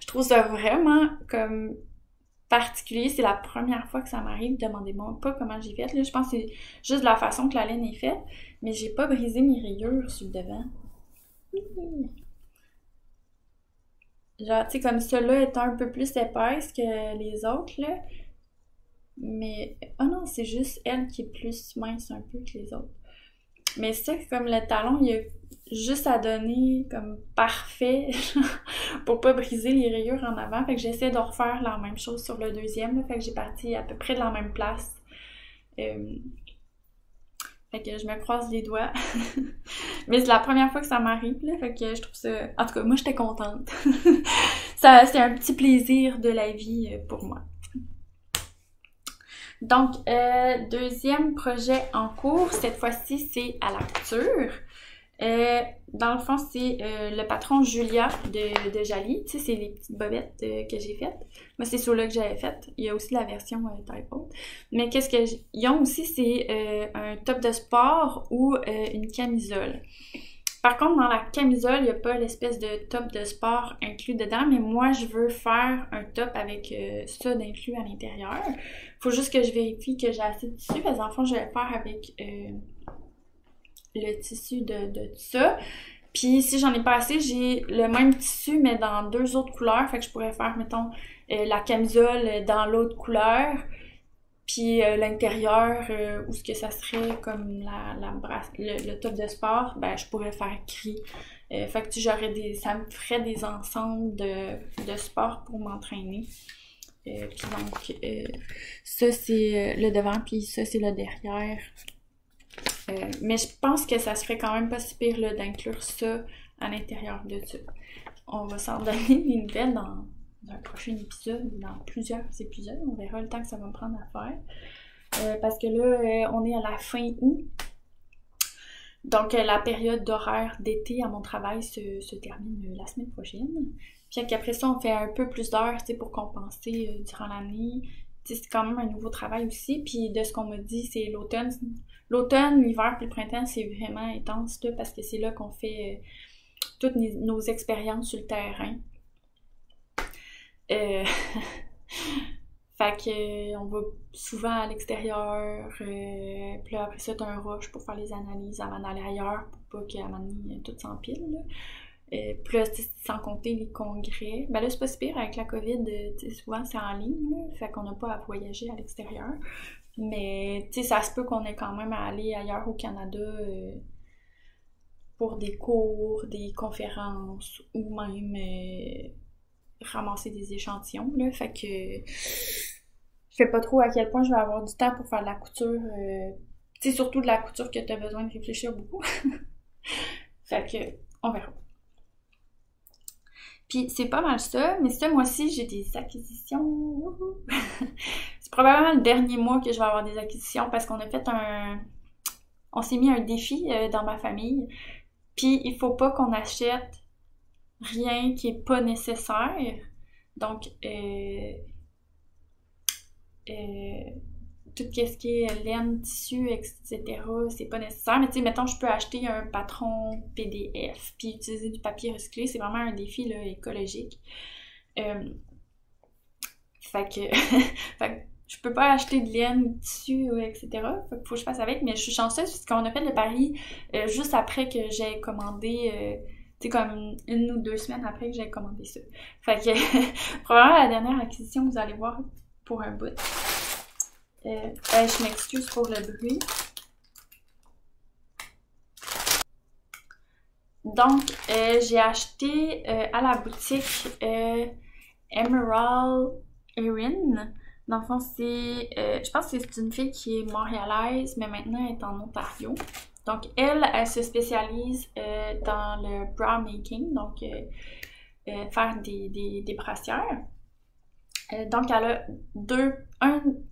Je trouve ça vraiment comme particulier. C'est la première fois que ça m'arrive. Demandez-moi pas comment j'ai fait. Là, je pense que c'est juste la façon que la laine est faite. Mais j'ai pas brisé mes rayures sur le devant. Oui. Genre, tu sais, comme celle-là étant un peu plus épaisse que les autres, là. Mais, oh non, c'est juste elle qui est plus mince un peu que les autres. Mais ça, comme le talon, il y a juste à donner comme parfait pour pas briser les rayures en avant. Fait que j'essaie de refaire la même chose sur le deuxième. Là. Fait que j'ai parti à peu près de la même place. Fait que je me croise les doigts. Mais c'est la première fois que ça m'arrive, là. Fait que je trouve ça... En tout cas, moi, j'étais contente. Ça, c'est un petit plaisir de la vie pour moi. Donc, deuxième projet en cours, cette fois-ci, c'est à la couture. Dans le fond, c'est le patron Julia de Jali. Tu sais, c'est les petites bobettes que j'ai faites. Moi, c'est ceux-là que j'avais faites. Il y a aussi la version taille haute. Mais qu'est-ce qu'ils ont aussi, c'est un top de sport ou une camisole. Par contre, dans la camisole, il n'y a pas l'espèce de top de sport inclus dedans, mais moi, je veux faire un top avec ça d'inclus à l'intérieur. Faut juste que je vérifie que j'ai assez de tissu, parce qu'en fond, je vais le faire avec le tissu de tout ça. Puis si j'en ai pas assez, j'ai le même tissu, mais dans deux autres couleurs, fait que je pourrais faire, mettons, la camisole dans l'autre couleur, puis l'intérieur, où ce que ça serait comme le top de sport, ben je pourrais faire gris. Fait que ça me ferait des ensembles de sport pour m'entraîner. Puis donc, ça c'est le devant, puis ça c'est le derrière. Mais je pense que ça serait quand même pas si pire là, d'inclure ça à l'intérieur de ça. On va s'en donner des nouvelles dans un prochain épisode ou dans plusieurs épisodes. On verra le temps que ça va me prendre à faire. Parce que là, on est à la fin août. Donc, la période d'horaire d'été à mon travail se termine la semaine prochaine. Puis qu'après ça, on fait un peu plus d'heures pour compenser durant l'année. C'est quand même un nouveau travail aussi. Puis de ce qu'on m'a dit, c'est l'automne. L'automne, l'hiver puis le printemps, c'est vraiment intense là, parce que c'est là qu'on fait toutes nos expériences sur le terrain. Fait que on va souvent à l'extérieur, puis là, après ça, t'as un rush pour faire les analyses avant d'aller ailleurs, pour pas qu'à un moment donné, tout s'empile, là. Puis là, sans compter les congrès. Ben là, c'est pas si pire, avec la COVID, souvent c'est en ligne, là, fait qu'on n'a pas à voyager à l'extérieur. Mais, tu sais, ça se peut qu'on ait quand même à aller ailleurs au Canada pour des cours, des conférences, ou même ramasser des échantillons, là. Fait que je sais pas trop à quel point je vais avoir du temps pour faire de la couture. Tu sais, surtout de la couture que t'as besoin de réfléchir beaucoup. Fait que, on verra. Puis c'est pas mal ça, mais ce mois-ci, j'ai des acquisitions. C'est probablement le dernier mois que je vais avoir des acquisitions parce qu'on a fait on s'est mis un défi dans ma famille. Puis il faut pas qu'on achète rien qui est pas nécessaire. Donc, tout ce qui est laine, tissu, etc., c'est pas nécessaire. Mais tu sais, mettons, je peux acheter un patron PDF puis utiliser du papier recyclé. C'est vraiment un défi là, écologique. Fait que, fait que je peux pas acheter de laine ou de tissu, etc. Fait qu'il faut que je fasse avec. Mais je suis chanceuse parce qu'on a fait le pari juste après que j'ai commandé... c'est comme 1 ou 2 semaines après que j'ai commandé ça. Fait que, probablement la dernière acquisition, vous allez voir pour un bout. Je m'excuse pour le bruit. Donc, j'ai acheté à la boutique Emerald Erin. Dans le fond, c'est... je pense que c'est une fille qui est montréalaise, mais maintenant elle est en Ontario. Donc, elle se spécialise dans le bra making, donc faire des brassières. Donc, elle a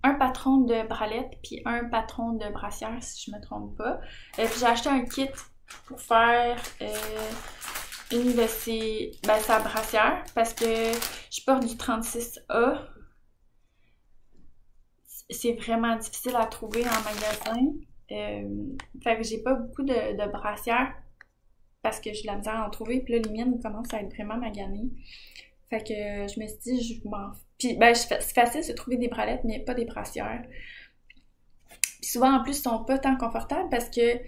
un patron de bralette puis un patron de brassière, si je me trompe pas. Puis j'ai acheté un kit pour faire une de sa brassière parce que je porte du 36A. C'est vraiment difficile à trouver en magasin. Fait que j'ai pas beaucoup de brassières parce que j'ai de la misère à en trouver. Puis là, les miennes commencent à être vraiment maganées. Fait que je me suis dit, je m'en... Puis c'est facile de se trouver des bralettes, mais pas des brassières. Puis souvent, en plus, ils sont pas tant confortables parce que,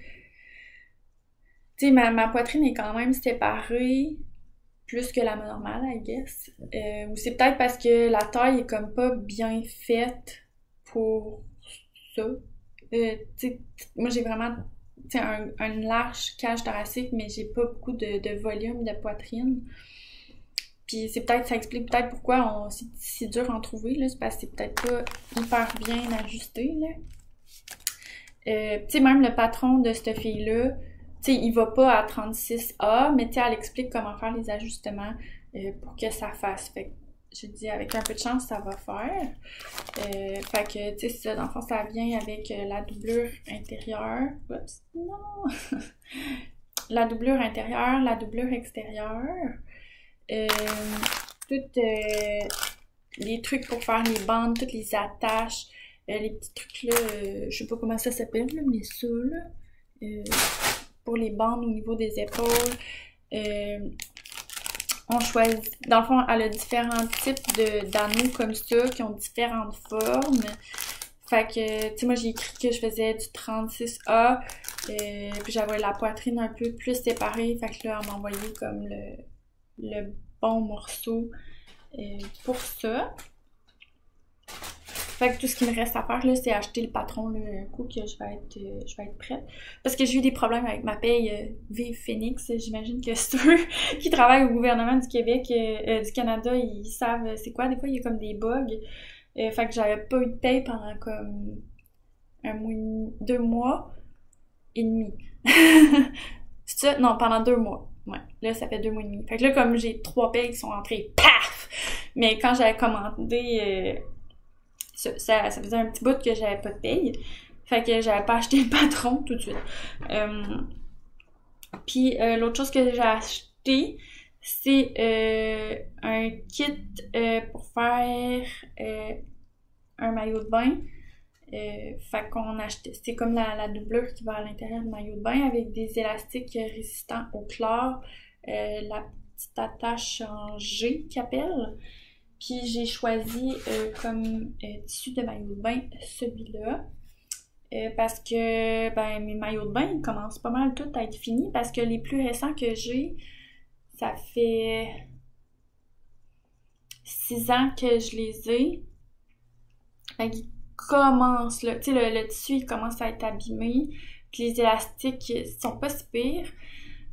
tu sais, ma poitrine est quand même séparée plus que la normale, I guess. Ou c'est peut-être parce que la taille est comme pas bien faite pour ça. Moi j'ai vraiment un large cage thoracique, mais j'ai pas beaucoup de volume de poitrine. Puis c'est peut-être, ça explique peut-être pourquoi c'est dur à en trouver, là, c'est parce que c'est peut-être pas hyper bien ajusté, là. Tu sais, même le patron de cette fille-là, tu sais, il va pas à 36A, mais tu sais, elle explique comment faire les ajustements pour que ça fasse. Fait que je dis, avec un peu de chance, ça va faire. Fait que, tu sais, ça, dans le fond, ça vient avec la doublure intérieure. Oups, non! La doublure intérieure, la doublure extérieure. Toutes les trucs pour faire les bandes, toutes les attaches, les petits trucs là, je sais pas comment ça s'appelle, mais ça, là, pour les bandes au niveau des épaules. On choisit, dans le fond, elle a différents types d'anneaux comme ça, qui ont différentes formes. Fait que, tu sais, moi j'ai écrit que je faisais du 36A, puis j'avais la poitrine un peu plus séparée, fait que là, elle m'a envoyé comme le bon morceau pour ça. Fait que tout ce qui me reste à faire, là, c'est acheter le patron, là, un coup que je vais être prête. Parce que j'ai eu des problèmes avec ma paye Vive Phoenix. J'imagine que c'est eux qui travaillent au gouvernement du Québec, du Canada, ils savent c'est quoi. Des fois, il y a comme des bugs. Fait que j'avais pas eu de paye pendant comme 2 mois et demi. C'est ça? Non, pendant 2 mois. Ouais, là, ça fait 2 mois et demi. Fait que là, comme j'ai 3 payes qui sont entrées, paf! Mais quand j'avais commandé... ça faisait un petit bout que j'avais pas de paye. Fait que j'avais pas acheté le patron tout de suite. Puis l'autre chose que j'ai acheté, c'est un kit pour faire un maillot de bain. Fait qu'on achetait, c'est comme la doublure qui va à l'intérieur du maillot de bain avec des élastiques résistants au chlore, la petite attache en G qu'ils appellent. Puis j'ai choisi comme tissu de maillot de bain celui-là. Parce que mes maillots de bain ils commencent pas mal tout à être finis parce que les plus récents que j'ai, ça fait 6 ans que je les ai. Fait qu'ils commencent là, tu sais, le tissu il commence à être abîmé. Puis les élastiques sont pas si pires.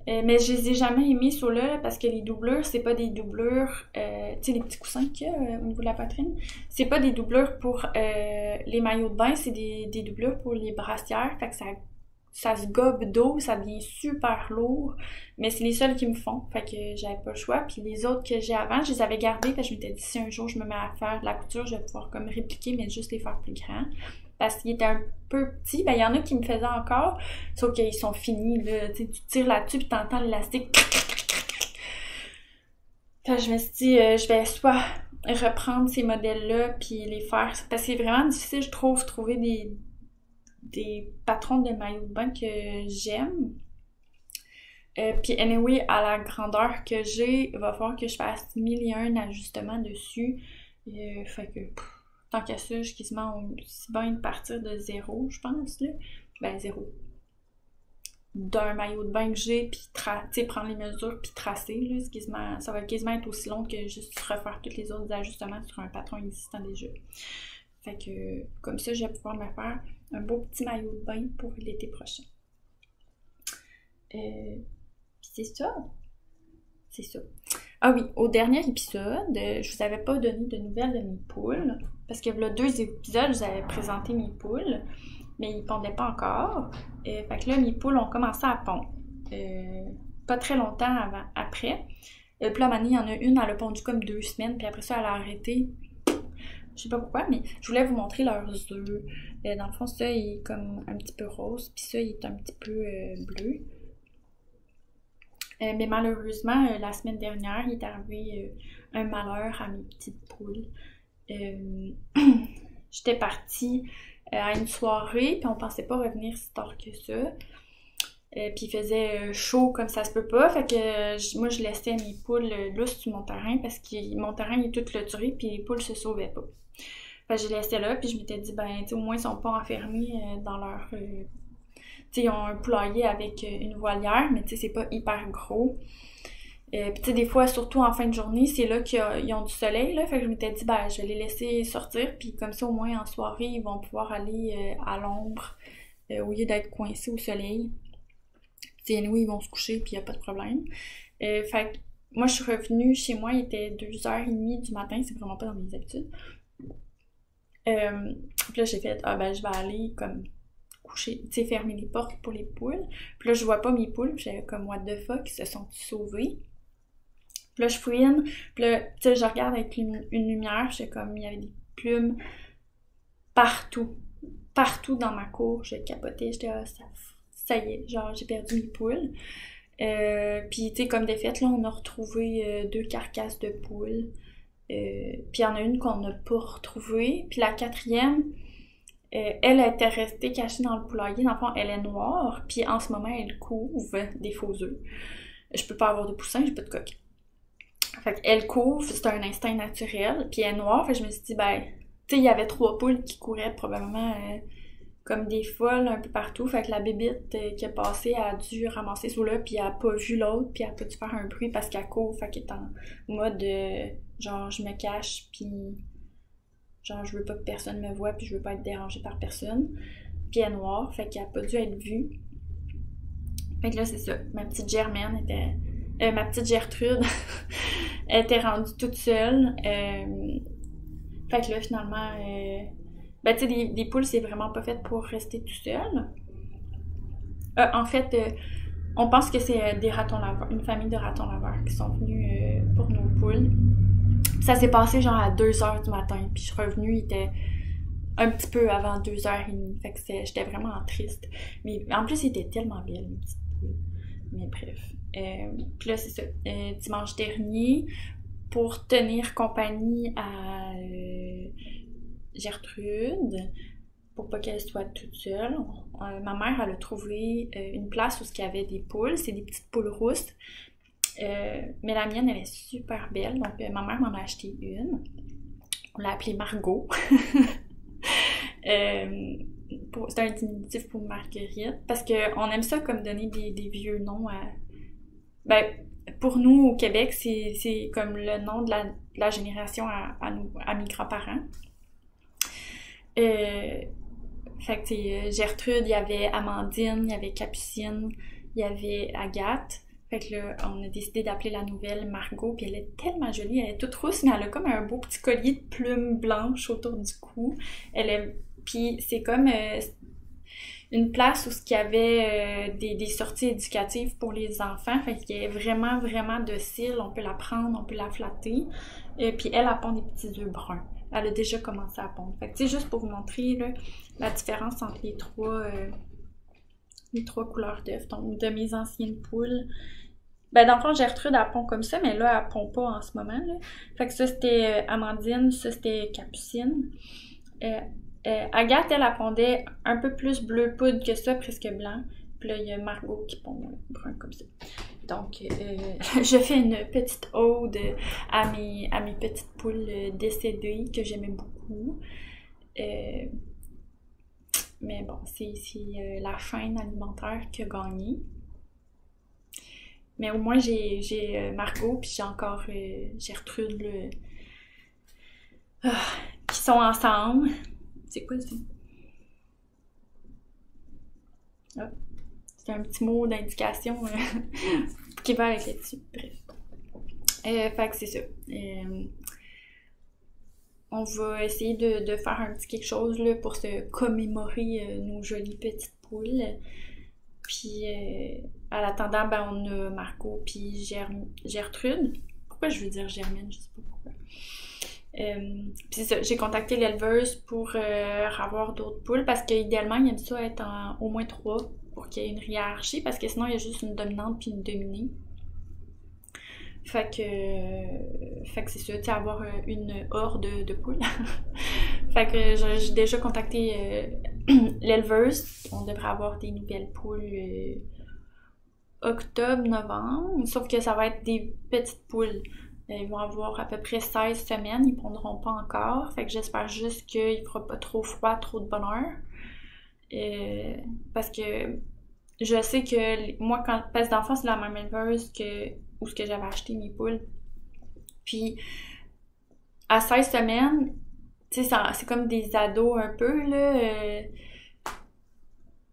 Mais je les ai jamais aimés ceux-là parce que les doublures, c'est pas des doublures, tu sais, les petits coussins qu'il y a au niveau de la poitrine, c'est pas des doublures pour les maillots de bain, c'est des doublures pour les brassières, fait que ça se gobe d'eau, ça devient super lourd, mais c'est les seuls qui me font, fait que j'avais pas le choix. Puis les autres que j'ai avant, je les avais gardés, parce que je m'étais dit si un jour je me mets à faire de la couture, je vais pouvoir comme répliquer, mais juste les faire plus grands. Parce qu'ils étaient un peu petits, il y en a qui me faisaient encore, sauf qu'ils sont finis, là, tu tires là-dessus pis t'entends l'élastique. Fait que je me suis dit, je vais soit reprendre ces modèles-là puis les faire. Parce que c'est vraiment difficile, je trouve, trouver des patrons de maillots de bain que j'aime. Puis anyway, à la grandeur que j'ai, il va falloir que je fasse 1001 ajustements dessus. Fait que, tant qu'à ça, je quasiment aussi bien de partir de zéro, je pense, là. Ben, zéro. D'un maillot de bain que j'ai, puis prendre les mesures, puis tracer, là, ça va quasiment être aussi long que juste refaire tous les autres ajustements sur un patron existant déjà. Fait que, comme ça, je vais pouvoir me faire un beau petit maillot de bain pour l'été prochain. Puis c'est ça. C'est ça. Ah oui, au dernier épisode, je vous avais pas donné de nouvelles de mes poules, parce que là, 2 épisodes, je vous avais présenté mes poules, mais ils pondaient pas encore. Fait que là, mes poules ont commencé à pondre. Pas très longtemps après. Puis là, à un moment donné, il y en a une, elle a pondu comme 2 semaines, puis après ça, elle a arrêté. Je sais pas pourquoi, mais je voulais vous montrer leurs œufs. Dans le fond, ça, il est comme un petit peu rose, puis ça, il est un petit peu bleu. Mais malheureusement, la semaine dernière, il est arrivé un malheur à mes petites poules. J'étais partie à une soirée, puis on pensait pas revenir si tard que ça. Puis il faisait chaud comme ça se peut pas, fait que moi je laissais mes poules là sur mon terrain parce que mon terrain il est tout clôturé, puis les poules se sauvaient pas. Fait que je les laissais là, puis je m'étais dit, ben, au moins ils sont pas enfermés dans leur... ils ont un poulailler avec une volière, mais c'est pas hyper gros. Puis des fois, surtout en fin de journée, c'est là qu'ils ont du soleil, là. Fait que je m'étais dit, ben, je vais les laisser sortir, puis comme ça, au moins, en soirée, ils vont pouvoir aller à l'ombre, au lieu d'être coincés au soleil. Nous, ils vont se coucher, puis il n'y a pas de problème. Fait que moi, je suis revenue chez moi, il était 2h30 du matin, c'est vraiment pas dans mes habitudes. Puis là, j'ai fait, je vais aller, comme... coucher, fermer les portes pour les poules. Puis là, je vois pas mes poules, puis j'avais comme what the fuck, ils se sont sauvés. Puis là, je fouine, puis là, je regarde avec une lumière, j'étais comme, il y avait des plumes partout dans ma cour, j'ai capoté, j'étais, ça y est, genre, j'ai perdu mes poules. Puis, comme de fait, là, on a retrouvé 2 carcasses de poules. Puis il y en a une qu'on n'a pas retrouvée, puis la 4e, elle était restée cachée dans le poulailler. Dans le fond, elle est noire, puis en ce moment, elle couve des faux œufs. Je peux pas avoir de poussins, j'ai pas de coque. Fait qu'elle couve, c'est un instinct naturel, puis elle est noire, fait que je me suis dit, il y avait 3 poules qui couraient probablement comme des folles un peu partout, fait que la bébite qui est passée a dû ramasser ce là, puis elle a pas vu l'autre, puis elle a pas dû faire un bruit parce qu'elle court, fait qu'elle est en mode genre je me cache, puis genre je veux pas que personne me voie, puis je veux pas être dérangée par personne, puis elle est noire, fait qu'elle a pas dû être vue. Fait que là c'est ça, ma petite Germaine était... ma petite Gertrude était rendue toute seule. Fait que là, finalement, des poules, c'est vraiment pas fait pour rester tout seul. En fait, on pense que c'est des ratons laveurs, une famille de ratons laveurs qui sont venus pour nos poules. Ça s'est passé genre à 2h du matin, puis je suis revenue, il était un petit peu avant 2h30. Fait que j'étais vraiment triste. Mais en plus, il était tellement belle, mes petites poules. Mais bref. Puis là, c'est ça. Dimanche dernier, pour tenir compagnie à Gertrude, pour pas qu'elle soit toute seule, ma mère, elle a trouvé une place où il y avait des poules. C'est des petites poules rousses. Mais la mienne, elle est super belle. Donc, ma mère m'en a acheté une. On l'a appelée Margot. C'est un diminutif pour Marguerite. Parce qu'on aime ça comme donner des vieux noms à... pour nous, au Québec, c'est comme le nom de la génération à mes grands-parents. Fait que, Gertrude, il y avait Amandine, il y avait Capucine, il y avait Agathe. Fait que là, on a décidé d'appeler la nouvelle Margot, puis elle est tellement jolie, elle est toute rousse, mais elle a comme un beau petit collier de plumes blanches autour du cou. Puis c'est comme une place où il y avait des sorties éducatives pour les enfants, fait qu'elle est vraiment, vraiment docile, on peut la prendre, on peut la flatter. Puis elle pond des petits œufs bruns. Elle a déjà commencé à pondre. Fait que juste pour vous montrer là, la différence entre les trois couleurs d'œufs. Donc de mes anciennes poules, Ben, dans le fond, Gertrude, elle pond comme ça, mais là, elle pond pas en ce moment, là. Fait que ça, c'était Amandine, ça, c'était Capucine. Agathe, elle pondait un peu plus bleu poudre que ça, presque blanc. Puis là, il y a Margot qui pond brun comme ça. Donc, je fais une petite ode à mes petites poules décédées que j'aimais beaucoup. Mais bon, c'est la chaîne alimentaire qui a gagné. Mais au moins, j'ai Margot, puis j'ai encore Gertrude, qui sont ensemble. C'est quoi ça? Ah, c'est un petit mot d'indication qui va avec là-dessus. Bref. Fait que c'est ça. On va essayer de faire un petit quelque chose là, pour se commémorer nos jolies petites poules. Puis, à l'attendant, ben, on a Margot puis Gertrude. Pourquoi je veux dire Germaine? Je sais pas pourquoi. Puis c'est ça, j'ai contacté l'éleveuse pour avoir d'autres poules parce qu'idéalement, il aime ça être au moins 3 pour qu'il y ait une hiérarchie parce que sinon, il y a juste une dominante puis une dominée. Fait que c'est ça, tu sais, avoir une horde de poules. Fait que j'ai déjà contacté l'éleveuse. On devrait avoir des nouvelles poules octobre, novembre. Sauf que ça va être des petites poules. Ils vont avoir à peu près 16 semaines. Ils pondront pas encore. Fait que j'espère juste qu'il fera pas trop froid, trop de bonheur. Parce que je sais que moi, quand parce d'enfant, c'est la même éleveuse où ce que j'avais acheté mes poules. Puis, à 16 semaines, tu sais, c'est comme des ados un peu, là.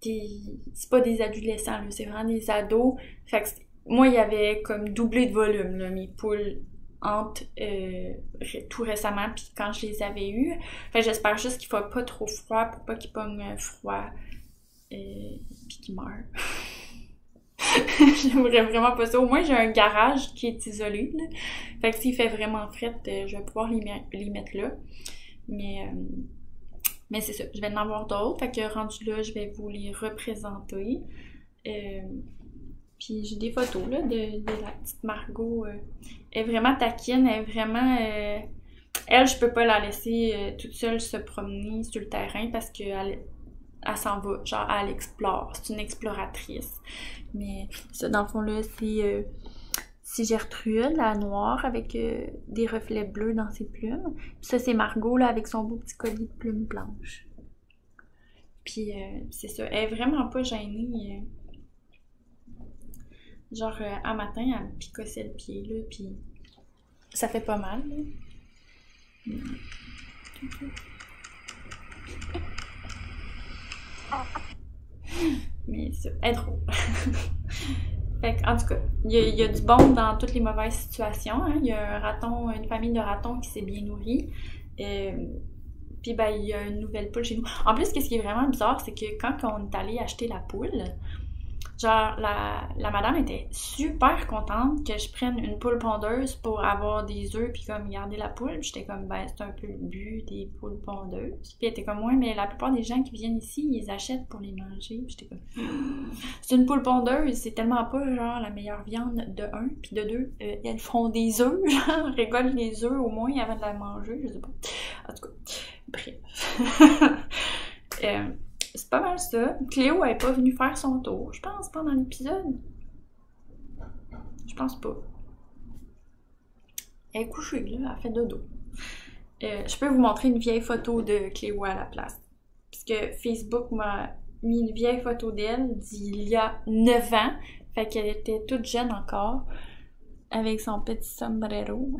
C'est pas des adolescents, là, c'est vraiment des ados. Fait que moi, il y avait comme doublé de volume, là, mes poules entre tout récemment, puis quand je les avais eues. Fait que j'espère juste qu'il fasse pas trop froid pour pas qu'ils pognent froid puis qu'ils meurent. J'aimerais vraiment pas ça. Au moins, j'ai un garage qui est isolé, là. Fait que s'il fait vraiment fret, je vais pouvoir les mettre là. Mais c'est ça, je vais en avoir d'autres. Fait que rendu là, je vais vous les représenter. Puis j'ai des photos là, de la petite Margot. Elle est vraiment taquine, elle est vraiment... elle, je peux pas la laisser toute seule se promener sur le terrain parce qu'elle s'en va, genre elle explore, c'est une exploratrice. Mais ça, dans le fond là, c'est Gertrude, la noire, avec des reflets bleus dans ses plumes. Puis ça, c'est Margot, là, avec son beau petit collier de plumes blanches. Puis c'est ça, elle est vraiment pas gênée. Genre, un matin, elle me picossait le pied, là, puis ça fait pas mal, là. Mais ça, elle est drôle. Fait que, en tout cas, il y a du bon dans toutes les mauvaises situations. Hein. Il y a une famille de ratons qui s'est bien nourrie. Puis ben, il y a une nouvelle poule chez nous. En plus, ce qui est vraiment bizarre, c'est que quand on est allé acheter la poule, genre, la madame était super contente que je prenne une poule pondeuse pour avoir des œufs puis comme garder la poule. Puis j'étais comme, ben, c'est un peu le but des poules pondeuses. Puis elle était comme, ouais, mais la plupart des gens qui viennent ici, ils les achètent pour les manger. Puis j'étais comme, c'est une poule pondeuse, c'est tellement pas, genre, la meilleure viande de 1. Puis de 2, elles font des œufs, genre, récolte les œufs au moins avant de la manger, je sais pas. En tout cas, bref. C'est pas mal ça. Cléo, elle est pas venue faire son tour, je pense, pendant l'épisode. Je pense pas. Elle est couchée, là, elle fait dodo. Je peux vous montrer une vieille photo de Cléo à la place. Parce que Facebook m'a mis une vieille photo d'elle d'il y a 9 ans. Fait qu'elle était toute jeune encore. Avec son petit sombrero.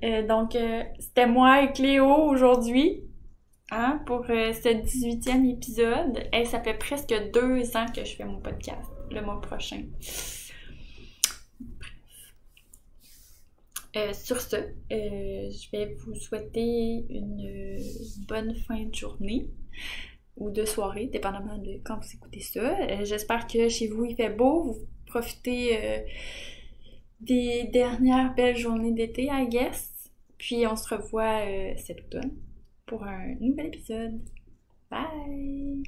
Donc, c'était moi et Cléo aujourd'hui. Hein, pour ce 18e épisode. Et ça fait presque 2 ans que je fais mon podcast, le mois prochain. Sur ce, je vais vous souhaiter une bonne fin de journée ou de soirée, dépendamment de quand vous écoutez ça. J'espère que chez vous il fait beau, vous profitez des dernières belles journées d'été, I guess. Puis on se revoit cet automne pour un nouvel épisode. Bye!